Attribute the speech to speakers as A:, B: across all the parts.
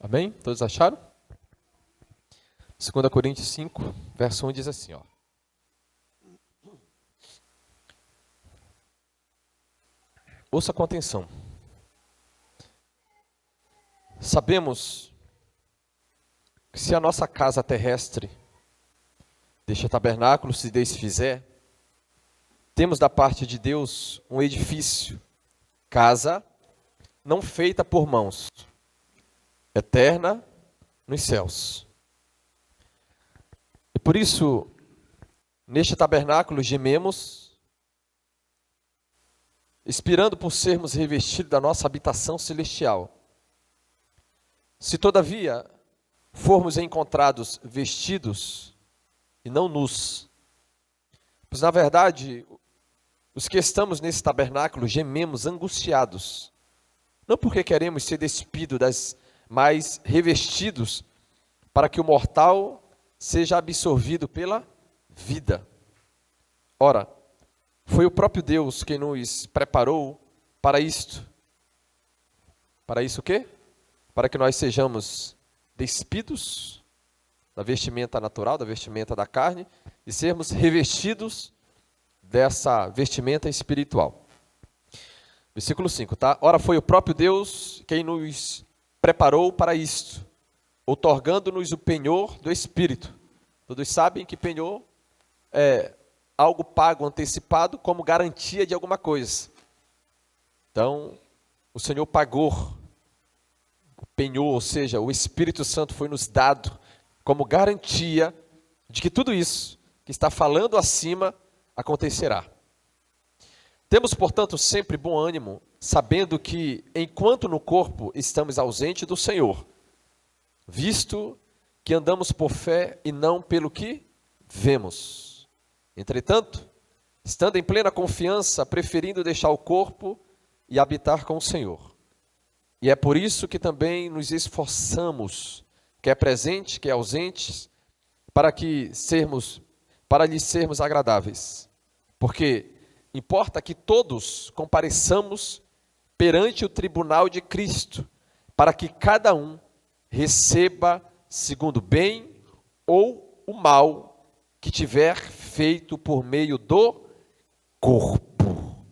A: Amém? Todos acharam? 2 Coríntios 5, verso 1 diz assim, ó. Ouça com atenção. Sabemos que se a nossa casa terrestre, deste tabernáculo, se desfizer, temos da parte de Deus um edifício, casa não feita por mãos, eterna nos céus. E por isso, neste tabernáculo gememos, expirando por sermos revestidos da nossa habitação celestial. Se todavia formos encontrados vestidos e não nus, pois na verdade, os que estamos nesse tabernáculo gememos angustiados, não porque queremos ser despidos, mas revestidos para que o mortal seja absorvido pela vida. Ora, foi o próprio Deus quem nos preparou para isto. Para isso o quê? Para que nós sejamos despidos da vestimenta natural, da vestimenta da carne, e sermos revestidos dessa vestimenta espiritual. Versículo 5, tá? Ora, foi o próprio Deus quem nos preparou para isto, outorgando-nos o penhor do Espírito. Todos sabem que penhor é algo pago, antecipado, como garantia de alguma coisa. Então, o Senhor pagou o penhor, ou seja, o Espírito Santo foi nos dado como garantia de que tudo isso que está falando acima acontecerá. Temos, portanto, sempre bom ânimo, sabendo que, enquanto no corpo estamos ausentes do Senhor, visto que andamos por fé e não pelo que vemos. Entretanto, estando em plena confiança, preferindo deixar o corpo e habitar com o Senhor. E é por isso que também nos esforçamos, quer presente, quer ausentes, para lhe sermos agradáveis. Porque importa que todos compareçamos perante o tribunal de Cristo, para que cada um receba segundo o bem ou o mal que tiver feito por meio do corpo.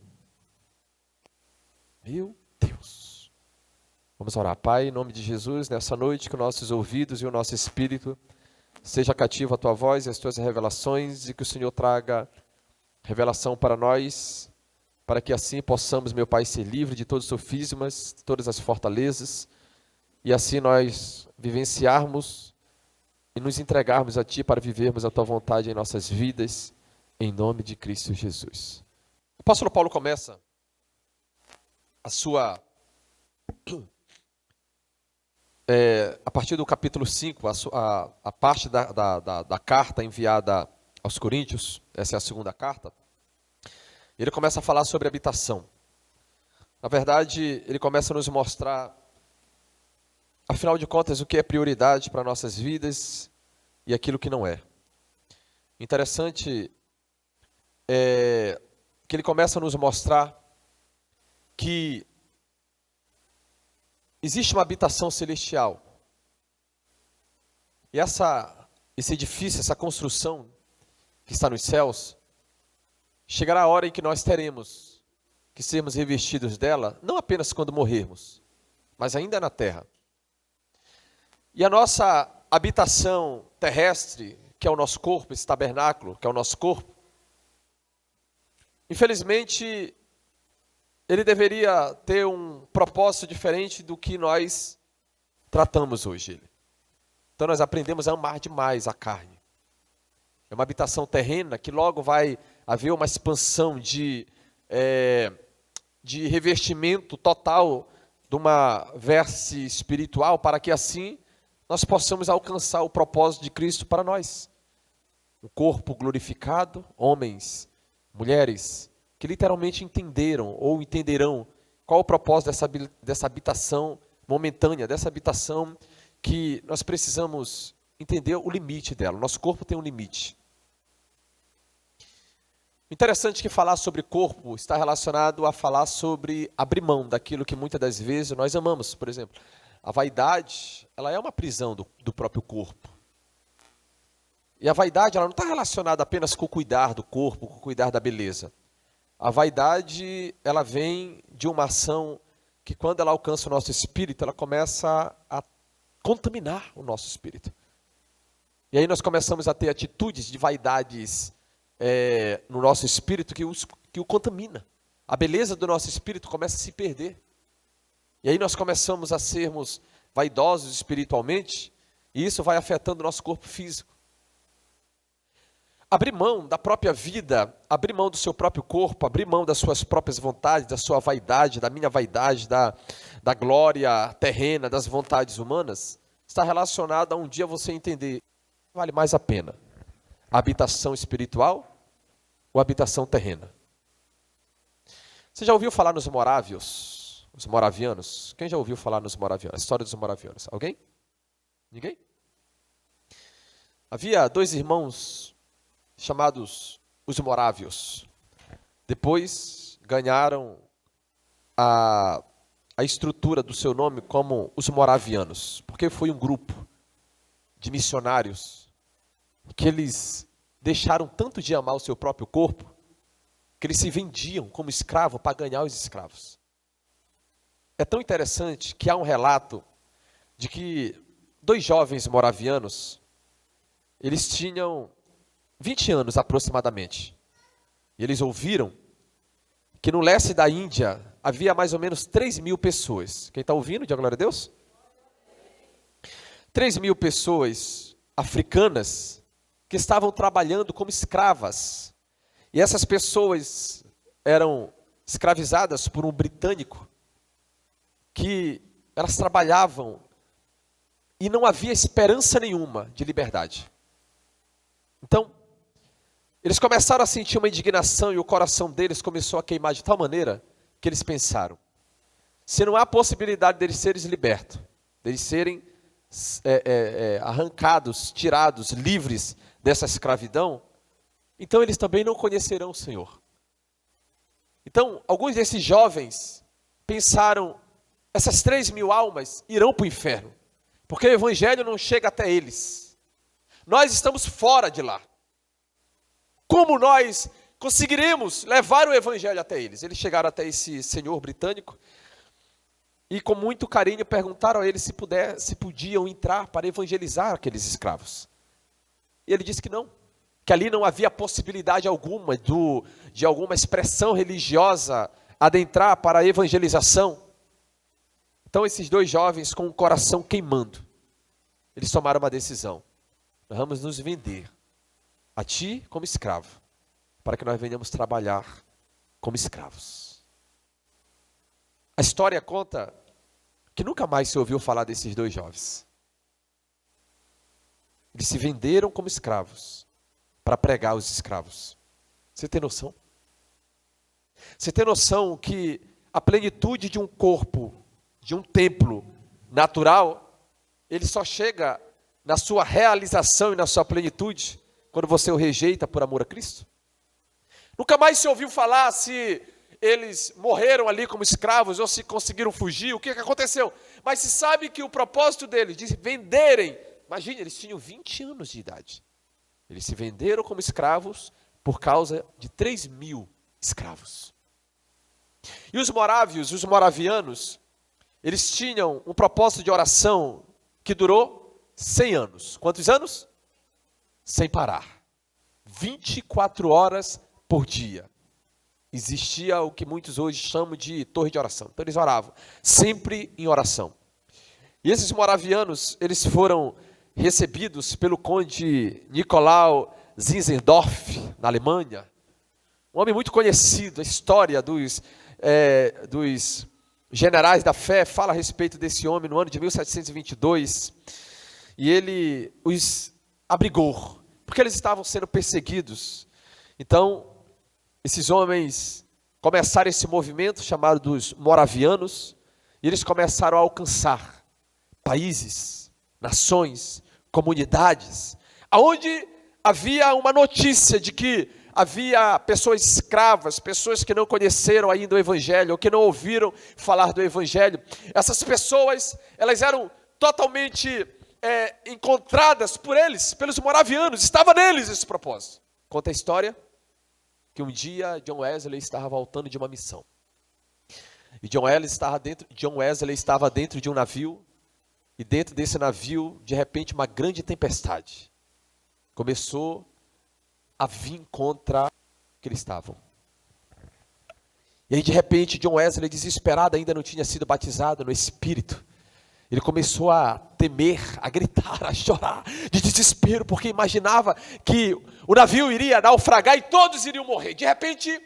A: Meu Deus. Vamos orar. Pai, em nome de Jesus, nessa noite, que nossos ouvidos e o nosso espírito seja cativo à Tua voz e às Tuas revelações, e que o Senhor traga revelação para nós, para que assim possamos, meu Pai, ser livre de todos os sofismas, de todas as fortalezas, e assim nós vivenciarmos e nos entregarmos a Ti para vivermos a Tua vontade em nossas vidas, em nome de Cristo Jesus. O apóstolo Paulo começa a partir do capítulo 5, a parte da carta enviada aos Coríntios, essa é a segunda carta, ele começa a falar sobre habitação. Na verdade, ele começa a nos mostrar, afinal de contas, o que é prioridade para nossas vidas e aquilo que não é. Interessante é que ele começa a nos mostrar que existe uma habitação celestial. E esse edifício, essa construção que está nos céus, chegará a hora em que nós teremos que sermos revestidos dela, não apenas quando morrermos, mas ainda na terra. E a nossa habitação terrestre, que é o nosso corpo, esse tabernáculo, que é o nosso corpo, infelizmente, ele deveria ter um propósito diferente do que nós tratamos hoje. Então nós aprendemos a amar demais a carne. É uma habitação terrena que logo vai haver uma expansão de revestimento total de uma veste espiritual, para que assim nós possamos alcançar o propósito de Cristo para nós. Um corpo glorificado, homens, mulheres, que literalmente entenderam ou entenderão qual o propósito dessa habitação momentânea, dessa habitação que nós precisamos entender o limite dela. O nosso corpo tem um limite. Interessante que falar sobre corpo está relacionado a falar sobre abrir mão daquilo que muitas das vezes nós amamos. Por exemplo, A vaidade, ela é uma prisão do próprio corpo. E a vaidade, ela não está relacionada apenas com o cuidar do corpo, com o cuidar da beleza. A vaidade, ela vem de uma ação que quando ela alcança o nosso espírito, ela começa a contaminar o nosso espírito. E aí nós começamos a ter atitudes de vaidades no nosso espírito que o contamina. A beleza do nosso espírito começa a se perder. E aí nós começamos a sermos vaidosos espiritualmente, e isso vai afetando o nosso corpo físico. Abrir mão da própria vida, abrir mão do seu próprio corpo, abrir mão das suas próprias vontades, da sua vaidade, da minha vaidade, da glória terrena, das vontades humanas, está relacionado a um dia você entender, vale mais a pena a habitação espiritual ou a habitação terrena? Você já ouviu falar nos morávios? Os moravianos? Quem já ouviu falar nos moravianos? A história dos moravianos? Alguém? Ninguém? Havia dois irmãos chamados os morávios. Depois ganharam a estrutura do seu nome como os moravianos, porque foi um grupo de missionários que eles deixaram tanto de amar o seu próprio corpo que eles se vendiam como escravo para ganhar os escravos. É tão interessante que há um relato de que dois jovens moravianos, eles tinham 20 anos aproximadamente. E eles ouviram que no leste da Índia havia mais ou menos 3.000 pessoas. Quem está ouvindo, diga glória a Deus? 3.000 pessoas africanas que estavam trabalhando como escravas. E essas pessoas eram escravizadas por um britânico, que elas trabalhavam e não havia esperança nenhuma de liberdade. Então, eles começaram a sentir uma indignação e o coração deles começou a queimar de tal maneira que eles pensaram, se não há possibilidade deles serem libertos, deles serem arrancados, tirados, livres dessa escravidão, então eles também não conhecerão o Senhor. Então, alguns desses jovens pensaram, essas 3.000 almas irão para o inferno, porque o evangelho não chega até eles. Nós estamos fora de lá. Como nós conseguiremos levar o evangelho até eles? Eles chegaram até esse senhor britânico e com muito carinho perguntaram a ele se podiam entrar para evangelizar aqueles escravos. E ele disse que não, que ali não havia possibilidade alguma de alguma expressão religiosa adentrar para a evangelização. Então esses dois jovens com o coração queimando, eles tomaram uma decisão. Nós vamos nos vender a ti como escravo, para que nós venhamos trabalhar como escravos. A história conta que nunca mais se ouviu falar desses dois jovens. Eles se venderam como escravos para pregar os escravos. Você tem noção? Você tem noção que a plenitude de um corpo, de um templo natural, ele só chega na sua realização e na sua plenitude quando você o rejeita por amor a Cristo? Nunca mais se ouviu falar se eles morreram ali como escravos ou se conseguiram fugir, o que aconteceu. Mas se sabe que o propósito deles, de venderem, imagine, eles tinham 20 anos de idade. Eles se venderam como escravos por causa de 3.000 escravos. E os morávios, os moravianos, eles tinham um propósito de oração que durou 100 anos. Quantos anos? Sem parar. 24 horas por dia. Existia o que muitos hoje chamam de torre de oração. Então eles oravam, sempre em oração. E esses moravianos, eles foram recebidos pelo conde Nicolau Zinzendorf, na Alemanha. Um homem muito conhecido, a história dos generais da fé fala a respeito desse homem no ano de 1722. E ele os abrigou, porque eles estavam sendo perseguidos. Então, esses homens começaram esse movimento chamado dos moravianos, e eles começaram a alcançar países, nações, comunidades, aonde havia uma notícia de que havia pessoas escravas, pessoas que não conheceram ainda o Evangelho, ou que não ouviram falar do Evangelho. Essas pessoas, elas eram totalmente encontradas por eles, pelos moravianos, estava neles esse propósito. Conta a história que um dia John Wesley estava voltando de uma missão. E John Wesley estava dentro de um navio, e dentro desse navio, de repente, uma grande tempestade começou a vir contra o que eles estavam. E aí, de repente, John Wesley, desesperado, ainda não tinha sido batizado no Espírito. Ele começou a temer, a gritar, a chorar, de desespero, porque imaginava que o navio iria naufragar e todos iriam morrer. De repente,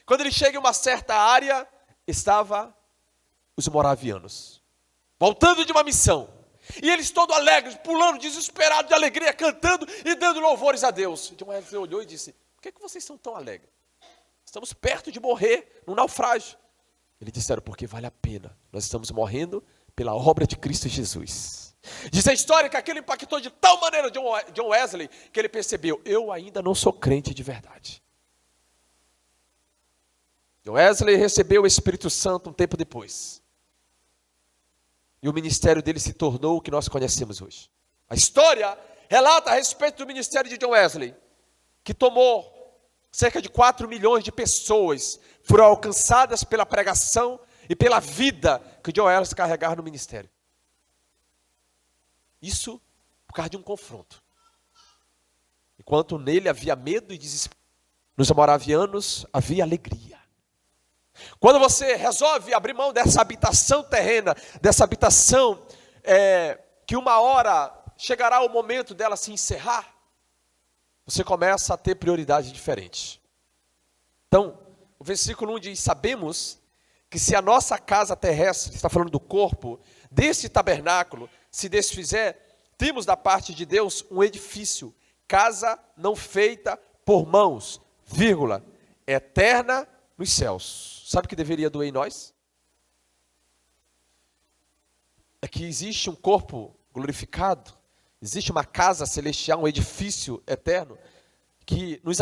A: quando ele chega em uma certa área, estavam os moravianos, voltando de uma missão. E eles todos alegres, pulando, desesperados de alegria, cantando e dando louvores a Deus. John Wesley olhou e disse: por que vocês são tão alegres? Estamos perto de morrer num naufrágio. Eles disseram: porque vale a pena. Nós estamos morrendo pela obra de Cristo Jesus. Diz a história que aquilo impactou de tal maneira John Wesley, que ele percebeu: eu ainda não sou crente de verdade. John Wesley recebeu o Espírito Santo um tempo depois. E o ministério dele se tornou o que nós conhecemos hoje. A história relata a respeito do ministério de John Wesley, que tomou cerca de 4 milhões de pessoas, foram alcançadas pela pregação e pela vida que John Wesley carregava no ministério. Isso por causa de um confronto. Enquanto nele havia medo e desespero, nos moravianos havia alegria. Quando você resolve abrir mão dessa habitação terrena, dessa habitação que uma hora chegará o momento dela se encerrar, você começa a ter prioridades diferentes. Então, o versículo 1 diz: sabemos que se a nossa casa terrestre, está falando do corpo, desse tabernáculo, se desfizer, temos da parte de Deus um edifício, casa não feita por mãos, vírgula, eterna nos céus. Sabe o que deveria doer em nós? É que existe um corpo glorificado, existe uma casa celestial, um edifício eterno, que nos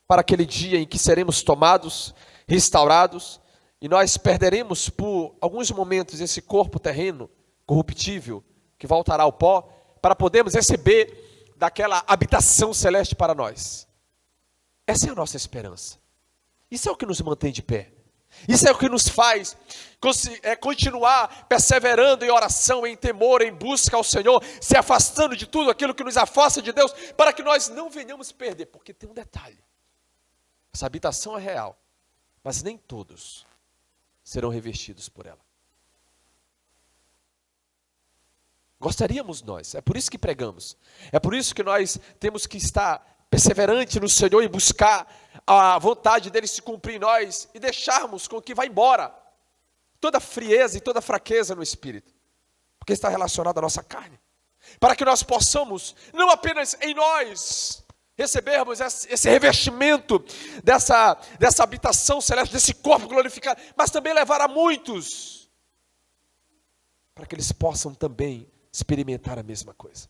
A: para aquele dia em que seremos tomados, restaurados, e nós perderemos por alguns momentos esse corpo terreno, corruptível, que voltará ao pó, para podermos receber daquela habitação celeste para nós. Essa é a nossa esperança. Isso é o que nos mantém de pé. Isso é o que nos faz continuar perseverando em oração, em temor, em busca ao Senhor, se afastando de tudo aquilo que nos afasta de Deus, para que nós não venhamos perder. Porque tem um detalhe: essa habitação é real, mas nem todos serão revestidos por ela. Gostaríamos nós, é por isso que pregamos, é por isso que nós temos que estar perseverante no Senhor e buscar a vontade dele se cumprir em nós e deixarmos com que vá embora toda frieza e toda fraqueza no espírito, porque está relacionado à nossa carne, para que nós possamos, não apenas em nós, recebermos esse revestimento dessa habitação celeste, desse corpo glorificado, mas também levar a muitos, para que eles possam também experimentar a mesma coisa.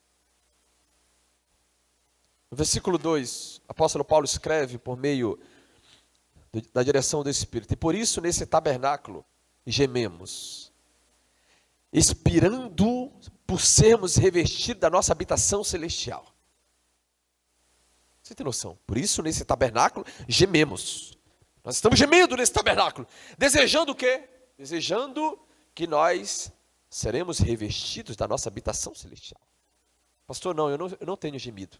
A: No versículo 2, o apóstolo Paulo escreve por meio da direção do Espírito: e por isso nesse tabernáculo gememos, expirando por sermos revestidos da nossa habitação celestial. Você tem noção? Por isso nesse tabernáculo gememos. Nós estamos gemendo nesse tabernáculo, desejando o quê? Desejando que nós seremos revestidos da nossa habitação celestial. Pastor, não, eu não tenho gemido.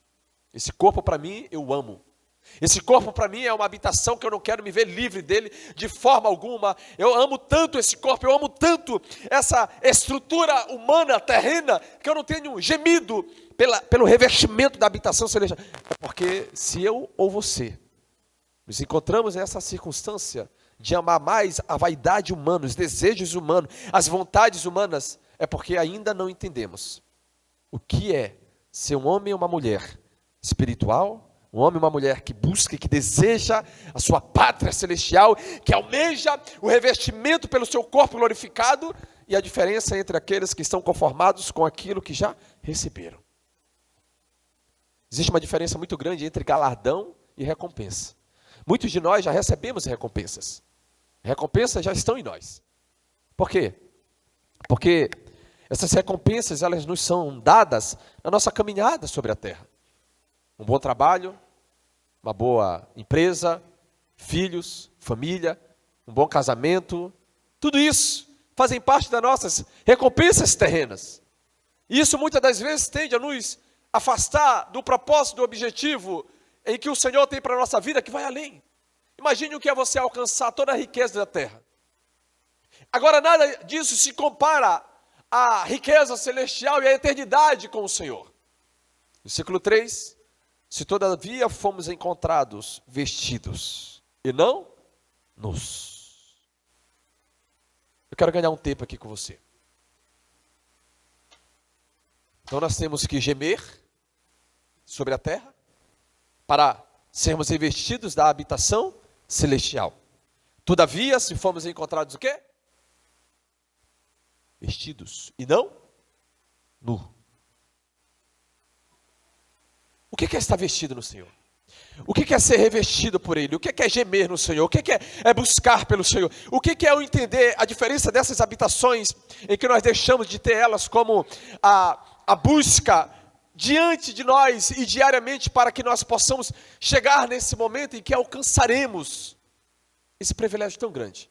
A: Esse corpo para mim eu amo. Esse corpo para mim é uma habitação que eu não quero me ver livre dele de forma alguma. Eu amo tanto esse corpo, eu amo tanto essa estrutura humana, terrena, que eu não tenho gemido pelo revestimento da habitação celestial. É porque se eu ou você nos encontramos nessa circunstância de amar mais a vaidade humana, os desejos humanos, as vontades humanas, é porque ainda não entendemos o que é ser um homem ou uma mulher espiritual, um homem e uma mulher que busca e que deseja a sua pátria celestial, que almeja o revestimento pelo seu corpo glorificado, e a diferença entre aqueles que estão conformados com aquilo que já receberam. Existe uma diferença muito grande entre galardão e recompensa. Muitos de nós já recebemos recompensas. Recompensas já estão em nós. Por quê? Porque essas recompensas, elas nos são dadas na nossa caminhada sobre a terra. Um bom trabalho, uma boa empresa, filhos, família, um bom casamento, tudo isso fazem parte das nossas recompensas terrenas. E isso muitas das vezes tende a nos afastar do propósito, do objetivo em que o Senhor tem para a nossa vida, que vai além. Imagine o que é você alcançar toda a riqueza da terra. Agora nada disso se compara à riqueza celestial e à eternidade com o Senhor. Versículo 3, se todavia fomos encontrados vestidos e não nus. Eu quero ganhar um tempo aqui com você. Então nós temos que gemer sobre a terra para sermos revestidos da habitação celestial. Todavia, se fomos encontrados o quê? Vestidos e não nu. O que é estar vestido no Senhor? O que é ser revestido por Ele? O que é gemer no Senhor? O que é buscar pelo Senhor? O que é eu entender a diferença dessas habitações em que nós deixamos de ter elas como a busca diante de nós e diariamente para que nós possamos chegar nesse momento em que alcançaremos esse privilégio tão grande.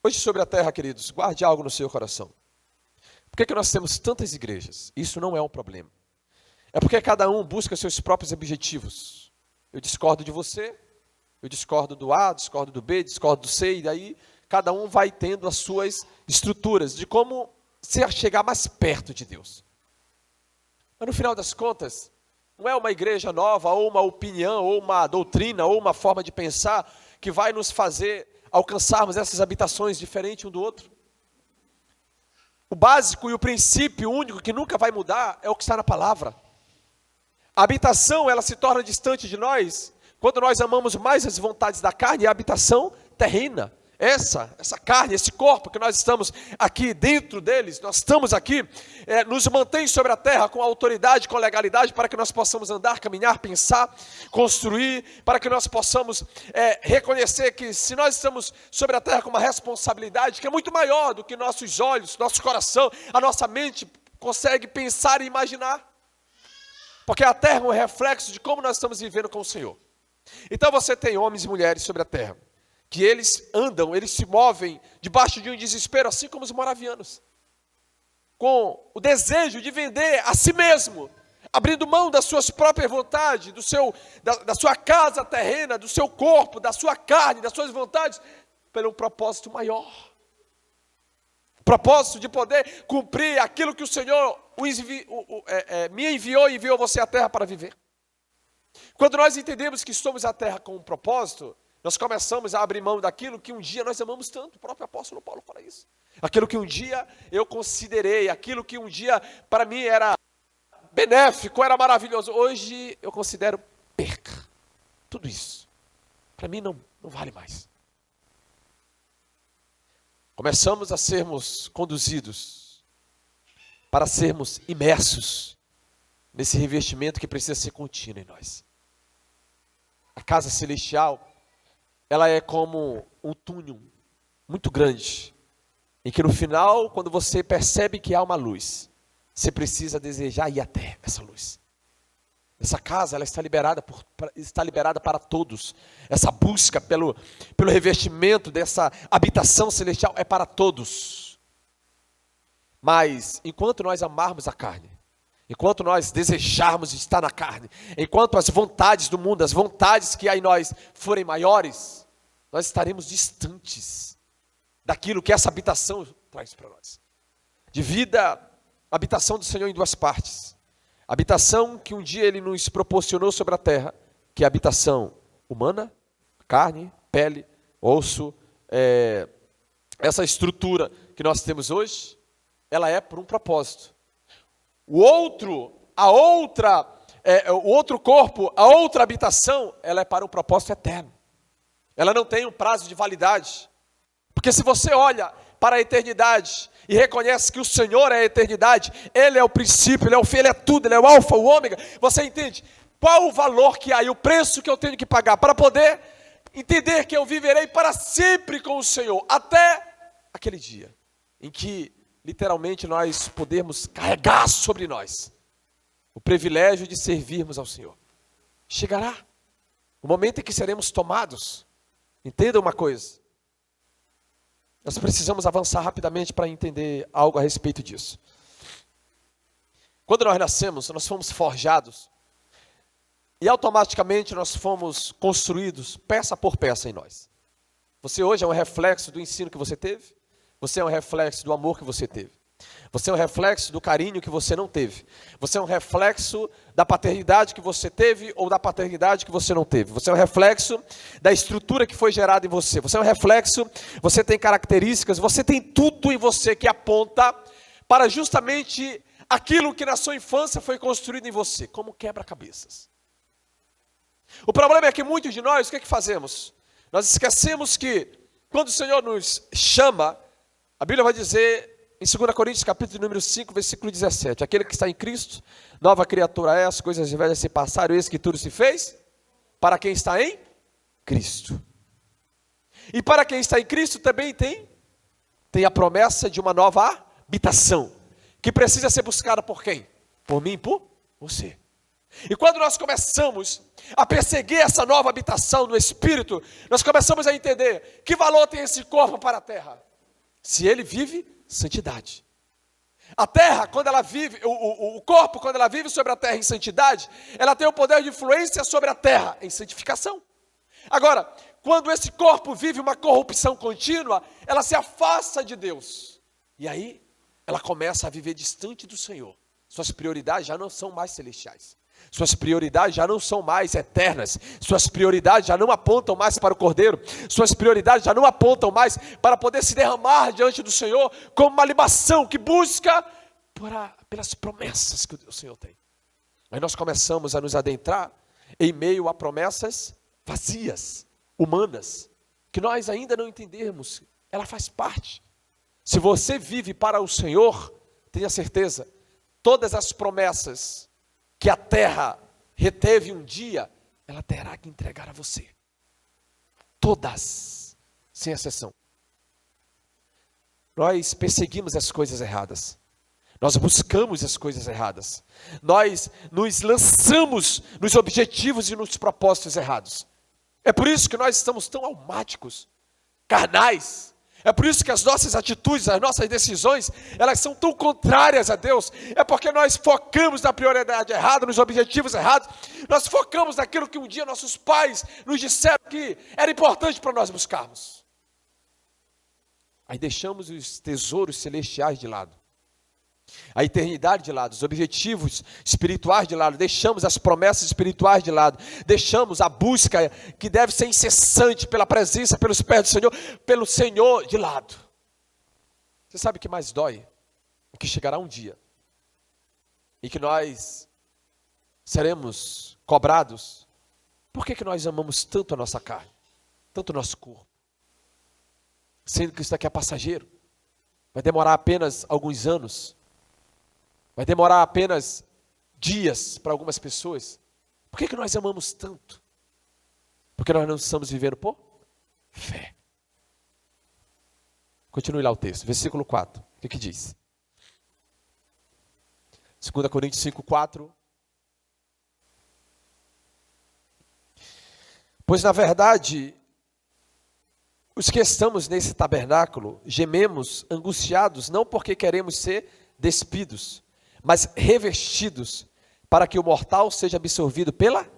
A: Hoje sobre a terra, queridos, guarde algo no seu coração. Por que nós temos tantas igrejas? Isso não é um problema. É porque cada um busca seus próprios objetivos. Eu discordo de você, eu discordo do A, discordo do B, discordo do C, e daí cada um vai tendo as suas estruturas de como se chegar mais perto de Deus. Mas no final das contas, não é uma igreja nova, ou uma opinião, ou uma doutrina, ou uma forma de pensar que vai nos fazer alcançarmos essas habitações diferentes um do outro. O básico e o princípio único que nunca vai mudar é o que está na palavra. A habitação, ela se torna distante de nós quando nós amamos mais as vontades da carne e a habitação terrena. Essa carne, esse corpo que nós estamos aqui dentro deles, nós estamos aqui, nos mantém sobre a terra com autoridade, com legalidade, para que nós possamos andar, caminhar, pensar, construir, para que nós possamos reconhecer que se nós estamos sobre a terra com uma responsabilidade que é muito maior do que nossos olhos, nosso coração, a nossa mente consegue pensar e imaginar. Porque a terra é um reflexo de como nós estamos vivendo com o Senhor. Então você tem homens e mulheres sobre a terra, que eles andam, eles se movem debaixo de um desespero, assim como os moravianos, com o desejo de vender a si mesmo, abrindo mão das suas próprias vontades, da sua casa terrena, do seu corpo, da sua carne, das suas vontades, pelo propósito maior. Propósito de poder cumprir aquilo que o Senhor me enviou e enviou você à terra para viver. Quando nós entendemos que estamos à terra com um propósito, nós começamos a abrir mão daquilo que um dia nós amamos tanto. O próprio apóstolo Paulo fala isso. Aquilo que um dia eu considerei, aquilo que um dia para mim era benéfico, era maravilhoso. Hoje eu considero perca. Tudo isso. Para mim não vale mais. Começamos a sermos conduzidos para sermos imersos nesse revestimento que precisa ser contínuo em nós. A casa celestial, ela é como um túnel muito grande, em que no final, quando você percebe que há uma luz, você precisa desejar ir até essa luz. Essa casa, ela está liberada para todos. Essa busca pelo revestimento dessa habitação celestial é para todos. Mas, enquanto nós amarmos a carne, enquanto nós desejarmos estar na carne, enquanto as vontades do mundo, as vontades que há em nós forem maiores, nós estaremos distantes daquilo que essa habitação traz para nós. Divida a habitação do Senhor em duas partes. A habitação que um dia Ele nos proporcionou sobre a terra, que é a habitação humana, carne, pele, osso, essa estrutura que nós temos hoje, ela é por um propósito. O outro corpo, a outra habitação, ela é para um propósito eterno. Ela não tem um prazo de validade. Porque se você olha para a eternidade e reconhece que o Senhor é a eternidade, Ele é o princípio, Ele é o fim, Ele é tudo, Ele é o alfa, o ômega, você entende? qual o valor que há e o preço que eu tenho que pagar para poder entender que eu viverei para sempre com o Senhor, até aquele dia em que literalmente nós podemos carregar sobre nós o privilégio de servirmos ao Senhor. Chegará o momento em que seremos tomados. Entenda uma coisa. Nós precisamos avançar rapidamente para entender algo a respeito disso. Quando nós nascemos, nós fomos forjados e automaticamente nós fomos construídos peça por peça em nós. Você hoje é um reflexo do ensino que você teve. Você é um reflexo do amor que você teve. Você é um reflexo do carinho que você não teve. Você é um reflexo da paternidade que você teve ou da paternidade que você não teve. Você é um reflexo da estrutura que foi gerada em você. Você é um reflexo, você tem características, você tem tudo em você que aponta para justamente aquilo que na sua infância foi construído em você, como quebra-cabeças. O problema é que muitos de nós, o que é que fazemos? Nós esquecemos que quando o Senhor nos chama, a Bíblia vai dizer em 2 Coríntios capítulo número 5, versículo 17, aquele que está em Cristo, nova criatura é, as coisas velhas se passaram, eis que tudo se fez, para quem está em Cristo. E para quem está em Cristo também tem a promessa de uma nova habitação, que precisa ser buscada por quem? Por mim e por você. E quando nós começamos a perseguir essa nova habitação no Espírito, nós começamos a entender que valor tem esse corpo para a terra. Se ele vive santidade. A terra, quando ela vive, o corpo, quando ela vive sobre a terra em santidade, ela tem o poder de influência sobre a terra em santificação. Agora, quando esse corpo vive uma corrupção contínua, ela se afasta de Deus. E aí, ela começa a viver distante do Senhor. Suas prioridades já não são mais celestiais. Suas prioridades já não são mais eternas. Suas prioridades já não apontam mais para o Cordeiro. Suas prioridades já não apontam mais para poder se derramar diante do Senhor como uma libação que busca pelas promessas que o Senhor tem. Aí nós começamos a nos adentrar em meio a promessas vazias, humanas, que nós ainda não entendemos. Ela faz parte. Se você vive para o Senhor, tenha certeza, todas as promessas que a terra reteve um dia, ela terá que entregar a você. Todas, sem exceção. Nós perseguimos as coisas erradas. Nós buscamos as coisas erradas. Nós nos lançamos nos objetivos e nos propósitos errados. É por isso que nós estamos tão almáticos, carnais. É por isso que as nossas atitudes, as nossas decisões, elas são tão contrárias a Deus. É porque nós focamos na prioridade errada, nos objetivos errados. Nós focamos naquilo que um dia nossos pais nos disseram que era importante para nós buscarmos. Aí deixamos os tesouros celestiais de lado. A eternidade de lado, os objetivos espirituais de lado, deixamos as promessas espirituais de lado, deixamos a busca que deve ser incessante pela presença, pelos pés do Senhor, pelo Senhor de lado. Você sabe o que mais dói? O que chegará um dia em que nós seremos cobrados. Por que nós amamos tanto a nossa carne, tanto o nosso corpo? Sendo que isso aqui é passageiro, vai demorar apenas alguns anos. Vai demorar apenas dias para algumas pessoas. Por que nós amamos tanto? Porque nós não estamos vivendo por fé. Continue lá o texto, versículo 4. O que diz? 2 Coríntios 5, 4. Pois na verdade, os que estamos nesse tabernáculo, gememos angustiados, não porque queremos ser despidos, mas revestidos, para que o mortal seja absorvido pela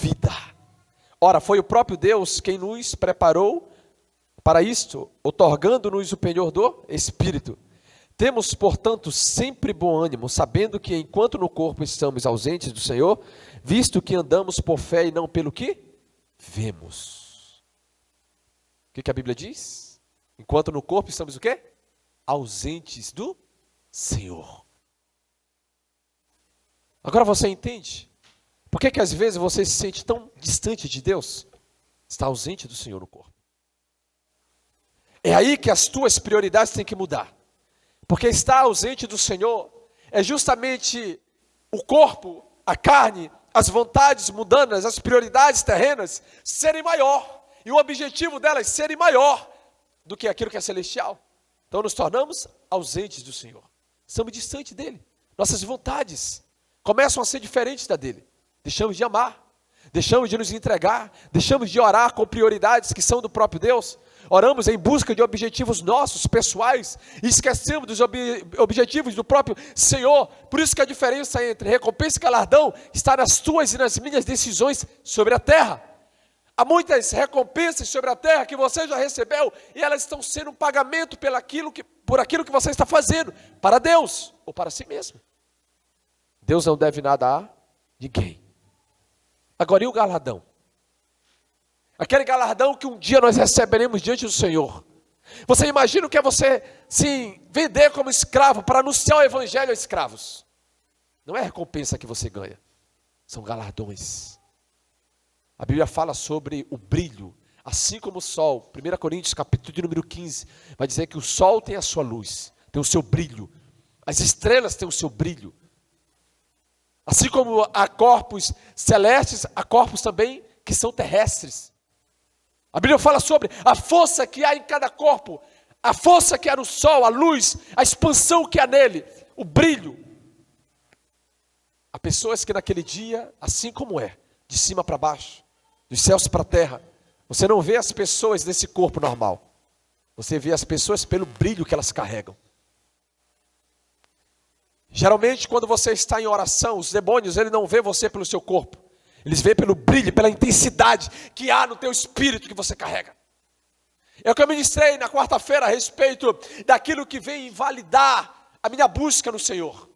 A: vida. Ora, foi o próprio Deus quem nos preparou para isto, otorgando-nos o penhor do Espírito. Temos, portanto, sempre bom ânimo, sabendo que enquanto no corpo estamos ausentes do Senhor, visto que andamos por fé e não pelo que vemos. O que a Bíblia diz? Enquanto no corpo estamos o quê? Ausentes do Senhor. Agora você entende? Por que às vezes você se sente tão distante de Deus? Está ausente do Senhor no corpo. É aí que as tuas prioridades têm que mudar. Porque estar ausente do Senhor é justamente o corpo, a carne, as vontades mundanas, as prioridades terrenas serem maior, e o objetivo delas serem maior do que aquilo que é celestial. Então nos tornamos ausentes do Senhor, estamos distantes dele, nossas vontades começam a ser diferentes da dele, deixamos de amar, deixamos de nos entregar, deixamos de orar com prioridades que são do próprio Deus, oramos em busca de objetivos nossos, pessoais, e esquecemos dos objetivos do próprio Senhor. Por isso que a diferença entre recompensa e galardão está nas tuas e nas minhas decisões sobre a terra. Há muitas recompensas sobre a terra que você já recebeu, e elas estão sendo um pagamento por aquilo que você está fazendo, para Deus, ou para si mesmo. Deus não deve nada a ninguém. Agora, e o galardão? Aquele galardão que um dia nós receberemos diante do Senhor. Você imagina o que é você se vender como escravo para anunciar o evangelho a escravos? Não é a recompensa que você ganha, são galardões. A Bíblia fala sobre o brilho, assim como o sol. 1 Coríntios capítulo de número 15, vai dizer que o sol tem a sua luz, tem o seu brilho. As estrelas têm o seu brilho. Assim como há corpos celestes, há corpos também que são terrestres. A Bíblia fala sobre a força que há em cada corpo, a força que há no sol, a luz, a expansão que há nele, o brilho. Há pessoas que naquele dia, assim como é, de cima para baixo, dos céus para a terra, você não vê as pessoas desse corpo normal, você vê as pessoas pelo brilho que elas carregam. Geralmente, quando você está em oração, os demônios, eles não vê você pelo seu corpo. Eles veem pelo brilho, pela intensidade que há no teu espírito que você carrega. É o que eu ministrei na quarta-feira a respeito daquilo que vem invalidar a minha busca no Senhor.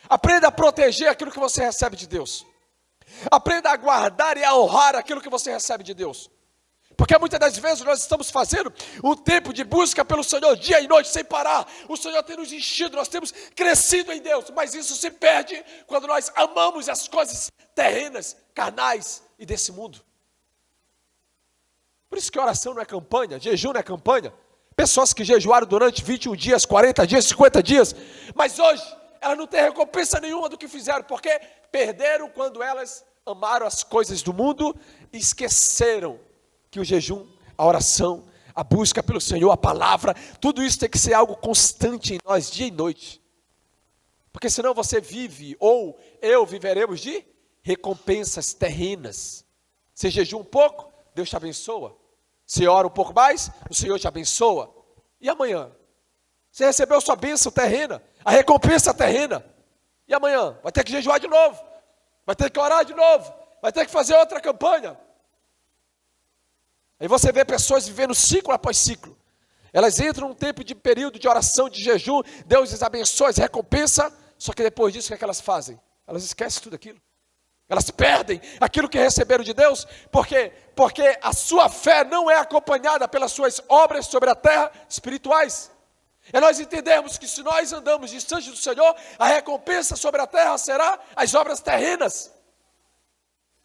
A: Aprenda a proteger aquilo que você recebe de Deus. Aprenda a guardar e a honrar aquilo que você recebe de Deus. Porque muitas das vezes nós estamos fazendo um tempo de busca pelo Senhor, dia e noite, sem parar. O Senhor tem nos enchido, nós temos crescido em Deus. Mas isso se perde quando nós amamos as coisas terrenas, carnais e desse mundo. Por isso que oração não é campanha, jejum não é campanha. Pessoas que jejuaram durante 21 dias, 40 dias, 50 dias. Mas hoje, elas não têm recompensa nenhuma do que fizeram. Porque perderam quando elas amaram as coisas do mundo e esqueceram que o jejum, a oração, a busca pelo Senhor, a palavra, tudo isso tem que ser algo constante em nós, dia e noite. Porque senão você vive, ou eu viveremos de recompensas terrenas. Você jejum um pouco, Deus te abençoa. Você ora um pouco mais, o Senhor te abençoa. E amanhã? Você recebeu sua bênção terrena, a recompensa terrena. E amanhã? Vai ter que jejuar de novo, vai ter que orar de novo, vai ter que fazer outra campanha. Aí você vê pessoas vivendo ciclo após ciclo. Elas entram num tempo de período de oração, de jejum, Deus as abençoa, as recompensa, só que depois disso o que elas fazem? Elas esquecem tudo aquilo. Elas perdem aquilo que receberam de Deus, porque a sua fé não é acompanhada pelas suas obras sobre a terra espirituais. É nós entendermos que se nós andamos distante do Senhor, a recompensa sobre a terra será as obras terrenas.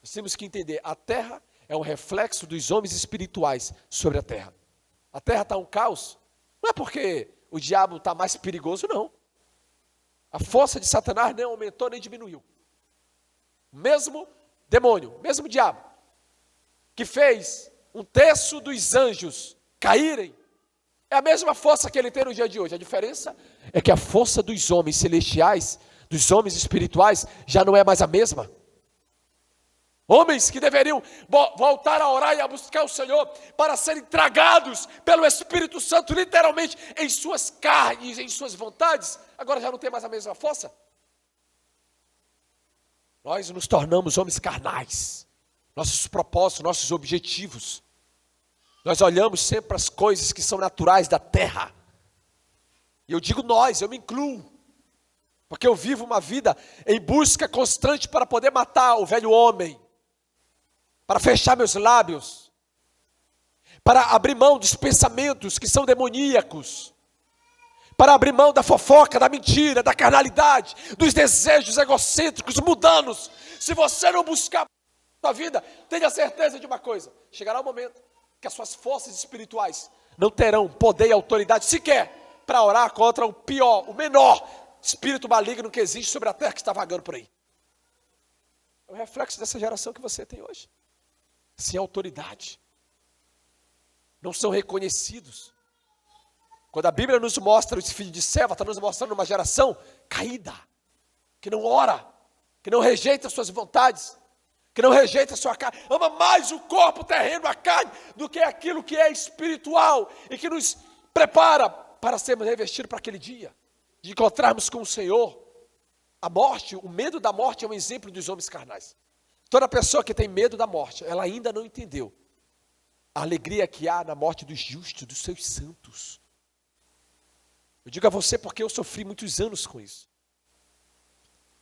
A: Nós temos que entender, a terra é um reflexo dos homens espirituais sobre a terra. A terra está um caos, não é porque o diabo está mais perigoso, não. A força de Satanás nem aumentou nem diminuiu. O mesmo demônio, o mesmo diabo, que fez 1/3 dos anjos caírem, é a mesma força que ele tem no dia de hoje. A diferença é que a força dos homens celestiais, dos homens espirituais, já não é mais a mesma. Homens que deveriam voltar a orar e a buscar o Senhor para serem tragados pelo Espírito Santo, literalmente, em suas carnes, em suas vontades, agora já não tem mais a mesma força. Nós nos tornamos homens carnais, nossos propósitos, nossos objetivos. Nós olhamos sempre para as coisas que são naturais da terra. E eu digo nós, eu me incluo, porque eu vivo uma vida em busca constante para poder matar o velho homem, para fechar meus lábios, para abrir mão dos pensamentos que são demoníacos, para abrir mão da fofoca, da mentira, da carnalidade, dos desejos egocêntricos, mundanos. Se você não buscar a sua vida, tenha certeza de uma coisa, chegará o momento que as suas forças espirituais não terão poder e autoridade sequer para orar contra o pior, o menor espírito maligno que existe sobre a terra que está vagando por aí. É o reflexo dessa geração que você tem hoje. Sem autoridade. Não são reconhecidos. Quando a Bíblia nos mostra os filhos de Seva, está nos mostrando uma geração caída, que não ora, que não rejeita as suas vontades, que não rejeita a sua carne, ama mais o corpo terreno, a carne, do que aquilo que é espiritual e que nos prepara para sermos revestidos para aquele dia, de encontrarmos com o Senhor. A morte, o medo da morte é um exemplo dos homens carnais. Toda pessoa que tem medo da morte, ela ainda não entendeu a alegria que há na morte dos justos, dos seus santos. Eu digo a você porque eu sofri muitos anos com isso.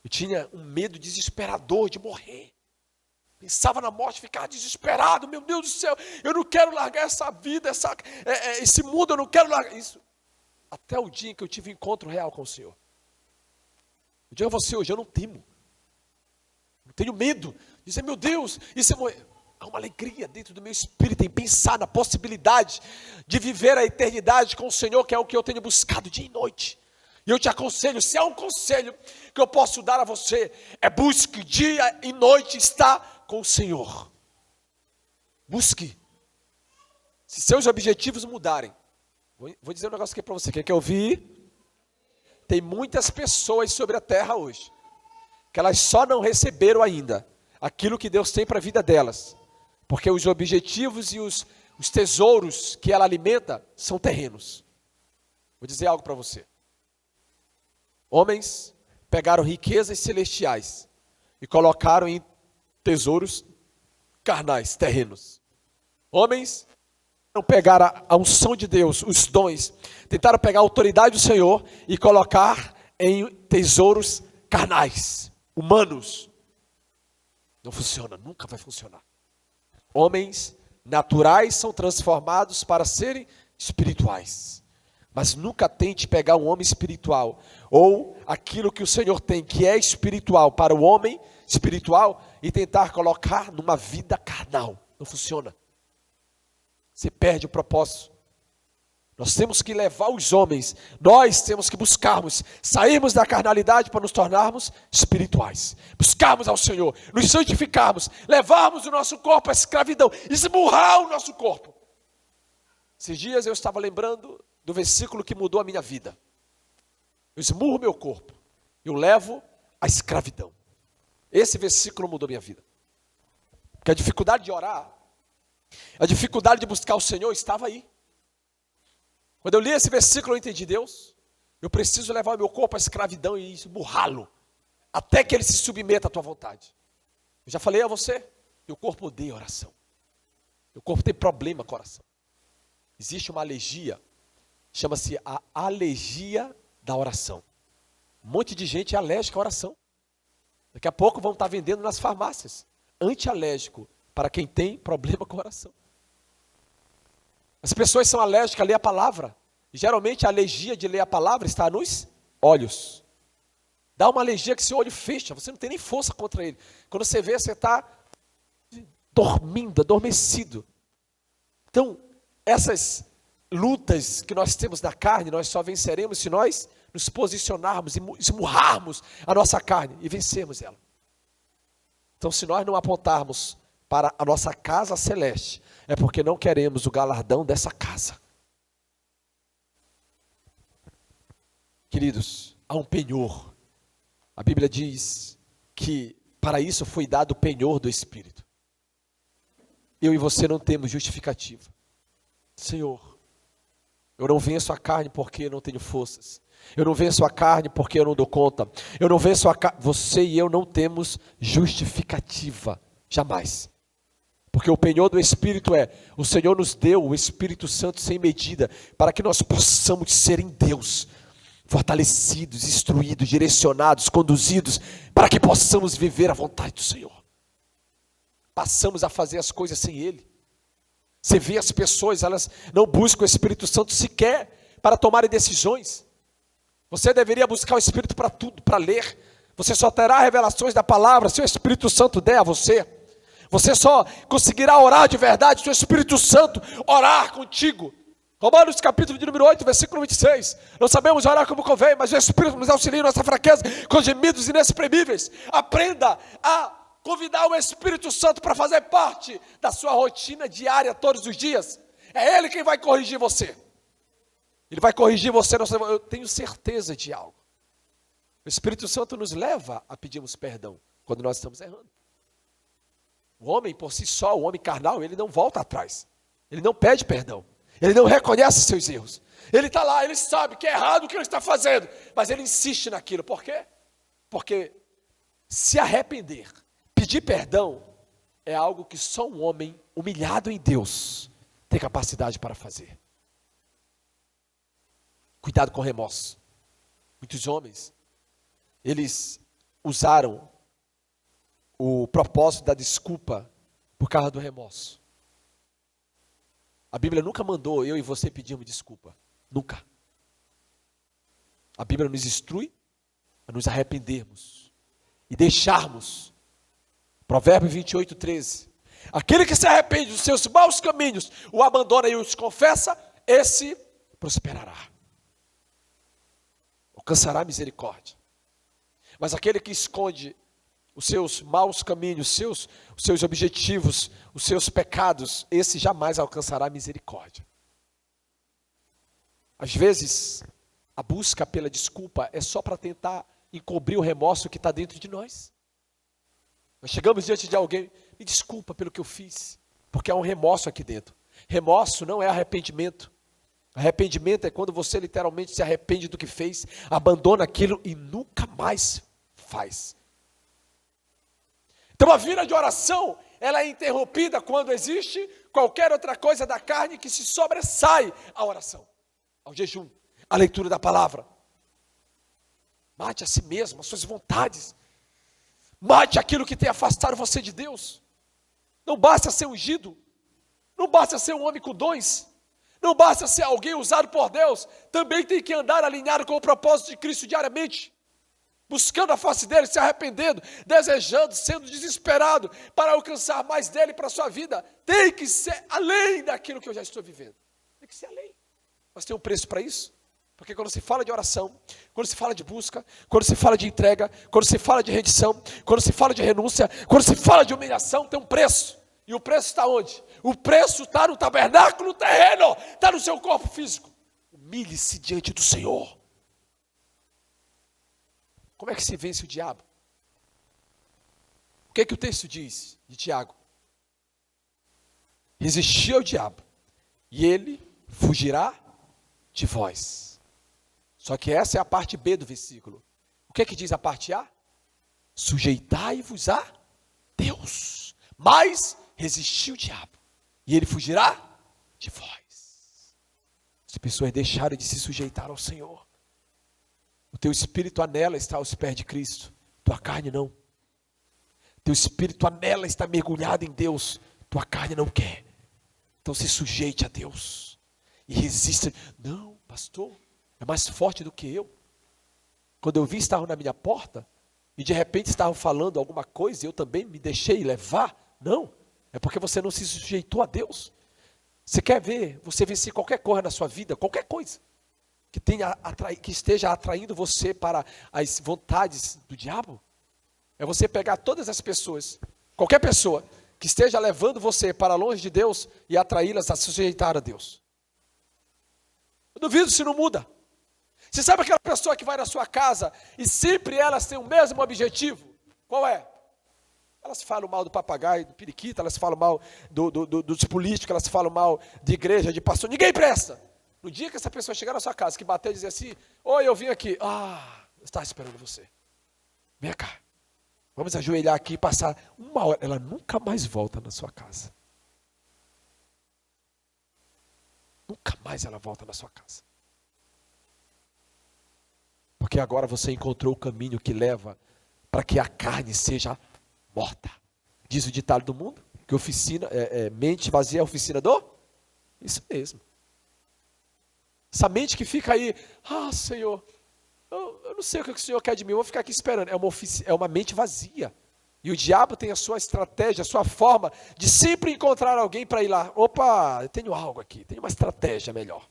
A: Eu tinha um medo desesperador de morrer. Pensava na morte, ficava desesperado. Meu Deus do céu, eu não quero largar essa vida, esse mundo, eu não quero largar isso. Até o dia em que eu tive um encontro real com o Senhor. Eu digo a você hoje, eu não temo. Não tenho medo de dizer, meu Deus, isso é morrer. Há uma alegria dentro do meu espírito em pensar na possibilidade de viver a eternidade com o Senhor, que é o que eu tenho buscado dia e noite. E eu te aconselho, se há um conselho que eu posso dar a você, é busque dia e noite estar com o Senhor. Busque. Se seus objetivos mudarem, vou dizer um negócio aqui para você, quer ouvir? Tem muitas pessoas sobre a terra hoje, que elas só não receberam ainda aquilo que Deus tem para a vida delas, porque os objetivos e os tesouros que ela alimenta são terrenos. Vou dizer algo para você. Homens pegaram riquezas celestiais e colocaram em tesouros carnais, terrenos. Homens não pegaram a unção de Deus, os dons, tentaram pegar a autoridade do Senhor e colocar em tesouros carnais, humanos. Não funciona, nunca vai funcionar. Homens naturais são transformados para serem espirituais. Mas nunca tente pegar um homem espiritual, ou aquilo que o Senhor tem, que é espiritual, para o homem espiritual, e tentar colocar numa vida carnal. Não funciona. Você perde o propósito. Nós temos que levar os homens, nós temos que buscarmos, sairmos da carnalidade para nos tornarmos espirituais. Buscarmos ao Senhor, nos santificarmos, levarmos o nosso corpo à escravidão, esmurrar o nosso corpo. Esses dias eu estava lembrando do versículo que mudou a minha vida. Eu esmurro meu corpo, eu levo à escravidão. Esse versículo mudou minha vida. Porque a dificuldade de orar, a dificuldade de buscar o Senhor estava aí. Quando eu li esse versículo eu entendi, Deus, eu preciso levar o meu corpo à escravidão e esmurrá-lo, até que ele se submeta à tua vontade. Eu já falei a você, meu corpo odeia oração. Meu corpo tem problema com a oração. Existe uma alergia, chama-se a alergia da oração. Um monte de gente é alérgica à oração. Daqui a pouco vão estar vendendo nas farmácias antialérgico para quem tem problema com a oração. As pessoas são alérgicas a ler a palavra. E geralmente a alergia de ler a palavra está nos olhos. Dá uma alergia que seu olho fecha, você não tem nem força contra ele. Quando você vê, você está dormindo, adormecido. Então, essas lutas que nós temos na carne, nós só venceremos se nós nos posicionarmos e esmurrarmos a nossa carne e vencermos ela. Então, se nós não apontarmos para a nossa casa celeste, é porque não queremos o galardão dessa casa. Queridos, há um penhor. A Bíblia diz que para isso foi dado o penhor do Espírito. Eu e você não temos justificativa. Senhor, eu não venço a carne porque eu não tenho forças. Eu não venço a carne porque eu não dou conta. Eu não venço a carne. Você e eu não temos justificativa. Jamais. Porque o penhor do Espírito é, o Senhor nos deu o Espírito Santo sem medida, para que nós possamos ser em Deus, fortalecidos, instruídos, direcionados, conduzidos, para que possamos viver a vontade do Senhor. Passamos a fazer as coisas sem Ele. Você vê as pessoas, elas não buscam o Espírito Santo sequer para tomarem decisões. Você deveria buscar o Espírito para tudo, para ler. Você só terá revelações da palavra se o Espírito Santo der a você. Você só conseguirá orar de verdade se o Espírito Santo orar contigo. Romanos capítulo de número 8, versículo 26. Não sabemos orar como convém, mas o Espírito nos auxilia em nossa fraqueza, com gemidos inexprimíveis. Aprenda a convidar o Espírito Santo para fazer parte da sua rotina diária todos os dias. É Ele quem vai corrigir você. Ele vai corrigir você. Eu tenho certeza de algo. O Espírito Santo nos leva a pedirmos perdão quando nós estamos errando. O homem por si só, o homem carnal, ele não volta atrás. Ele não pede perdão. Ele não reconhece seus erros. Ele está lá, ele sabe que é errado o que ele está fazendo, mas ele insiste naquilo. Por quê? Porque se arrepender, pedir perdão, é algo que só um homem humilhado em Deus tem capacidade para fazer. Cuidado com o remorso. Muitos homens, eles usaram o propósito da desculpa por causa do remorso. A Bíblia nunca mandou eu e você pedirmos desculpa. Nunca. A Bíblia nos instrui a nos arrependermos e deixarmos. Provérbio 28, 13. Aquele que se arrepende dos seus maus caminhos, o abandona e os confessa, esse prosperará. Alcançará misericórdia. Mas aquele que esconde os seus maus caminhos, os seus objetivos, os seus pecados, esse jamais alcançará misericórdia. Às vezes, a busca pela desculpa é só para tentar encobrir o remorso que está dentro de nós. Nós chegamos diante de alguém, me desculpa pelo que eu fiz, porque há um remorso aqui dentro. Remorso não é arrependimento. Arrependimento é quando você literalmente se arrepende do que fez, abandona aquilo e nunca mais faz. Então a vida de oração, ela é interrompida quando existe qualquer outra coisa da carne que se sobressai à oração, ao jejum, à leitura da palavra. Mate a si mesmo, as suas vontades. Mate aquilo que tem afastado você de Deus. Não basta ser ungido, não basta ser um homem com dons, não basta ser alguém usado por Deus, também tem que andar alinhado com o propósito de Cristo diariamente. Buscando a face dele, se arrependendo, desejando, sendo desesperado para alcançar mais dele para a sua vida. Tem que ser além daquilo que eu já estou vivendo. Tem que ser além. Mas tem um preço para isso. Porque quando se fala de oração, quando se fala de busca, quando se fala de entrega, quando se fala de rendição, quando se fala de renúncia, quando se fala de humilhação, tem um preço. E o preço está onde? O preço está no tabernáculo terreno, está no seu corpo físico. Humilhe-se diante do Senhor. Como é que se vence o diabo? O que é que o texto diz de Tiago? Resistir ao diabo, e ele fugirá de vós. Só que essa é a parte B do versículo. O que é que diz a parte A? Sujeitai-vos a Deus, mas resistir o diabo, e ele fugirá de vós. As pessoas deixaram de se sujeitar ao Senhor. O teu espírito anela estar aos pés de Cristo, tua carne não. Teu espírito anela estar mergulhado em Deus, tua carne não quer. Então se sujeite a Deus e resista. Não, pastor, é mais forte do que eu. Quando eu vi, estavam na minha porta e de repente estavam falando alguma coisa e eu também me deixei levar. Não, é porque você não se sujeitou a Deus. Você quer ver você vencer qualquer coisa na sua vida, qualquer coisa que esteja atraindo você para as vontades do diabo? É você pegar todas as pessoas, qualquer pessoa que esteja levando você para longe de Deus e atraí-las a se sujeitar a Deus. Eu duvido se não muda. Você sabe aquela pessoa que vai na sua casa e sempre elas têm o mesmo objetivo? Qual é? Elas falam mal do papagaio, do periquito, elas falam mal dos políticos, elas falam mal de igreja, de pastor, ninguém presta. No dia que essa pessoa chegar na sua casa, que bater e dizer assim, oi, eu vim aqui, eu estava esperando você. Vem cá, vamos ajoelhar aqui e passar uma hora. Ela nunca mais volta na sua casa. Nunca mais ela volta na sua casa. Porque agora você encontrou o caminho que leva para que a carne seja morta. Diz o ditado do mundo, que mente vazia é a oficina do? Isso mesmo. Essa mente que fica aí, Senhor, eu não sei o que o Senhor quer de mim, eu vou ficar aqui esperando. É uma mente vazia. E o diabo tem a sua estratégia, a sua forma de sempre encontrar alguém para ir lá. Opa, eu tenho algo aqui, tenho uma estratégia melhor.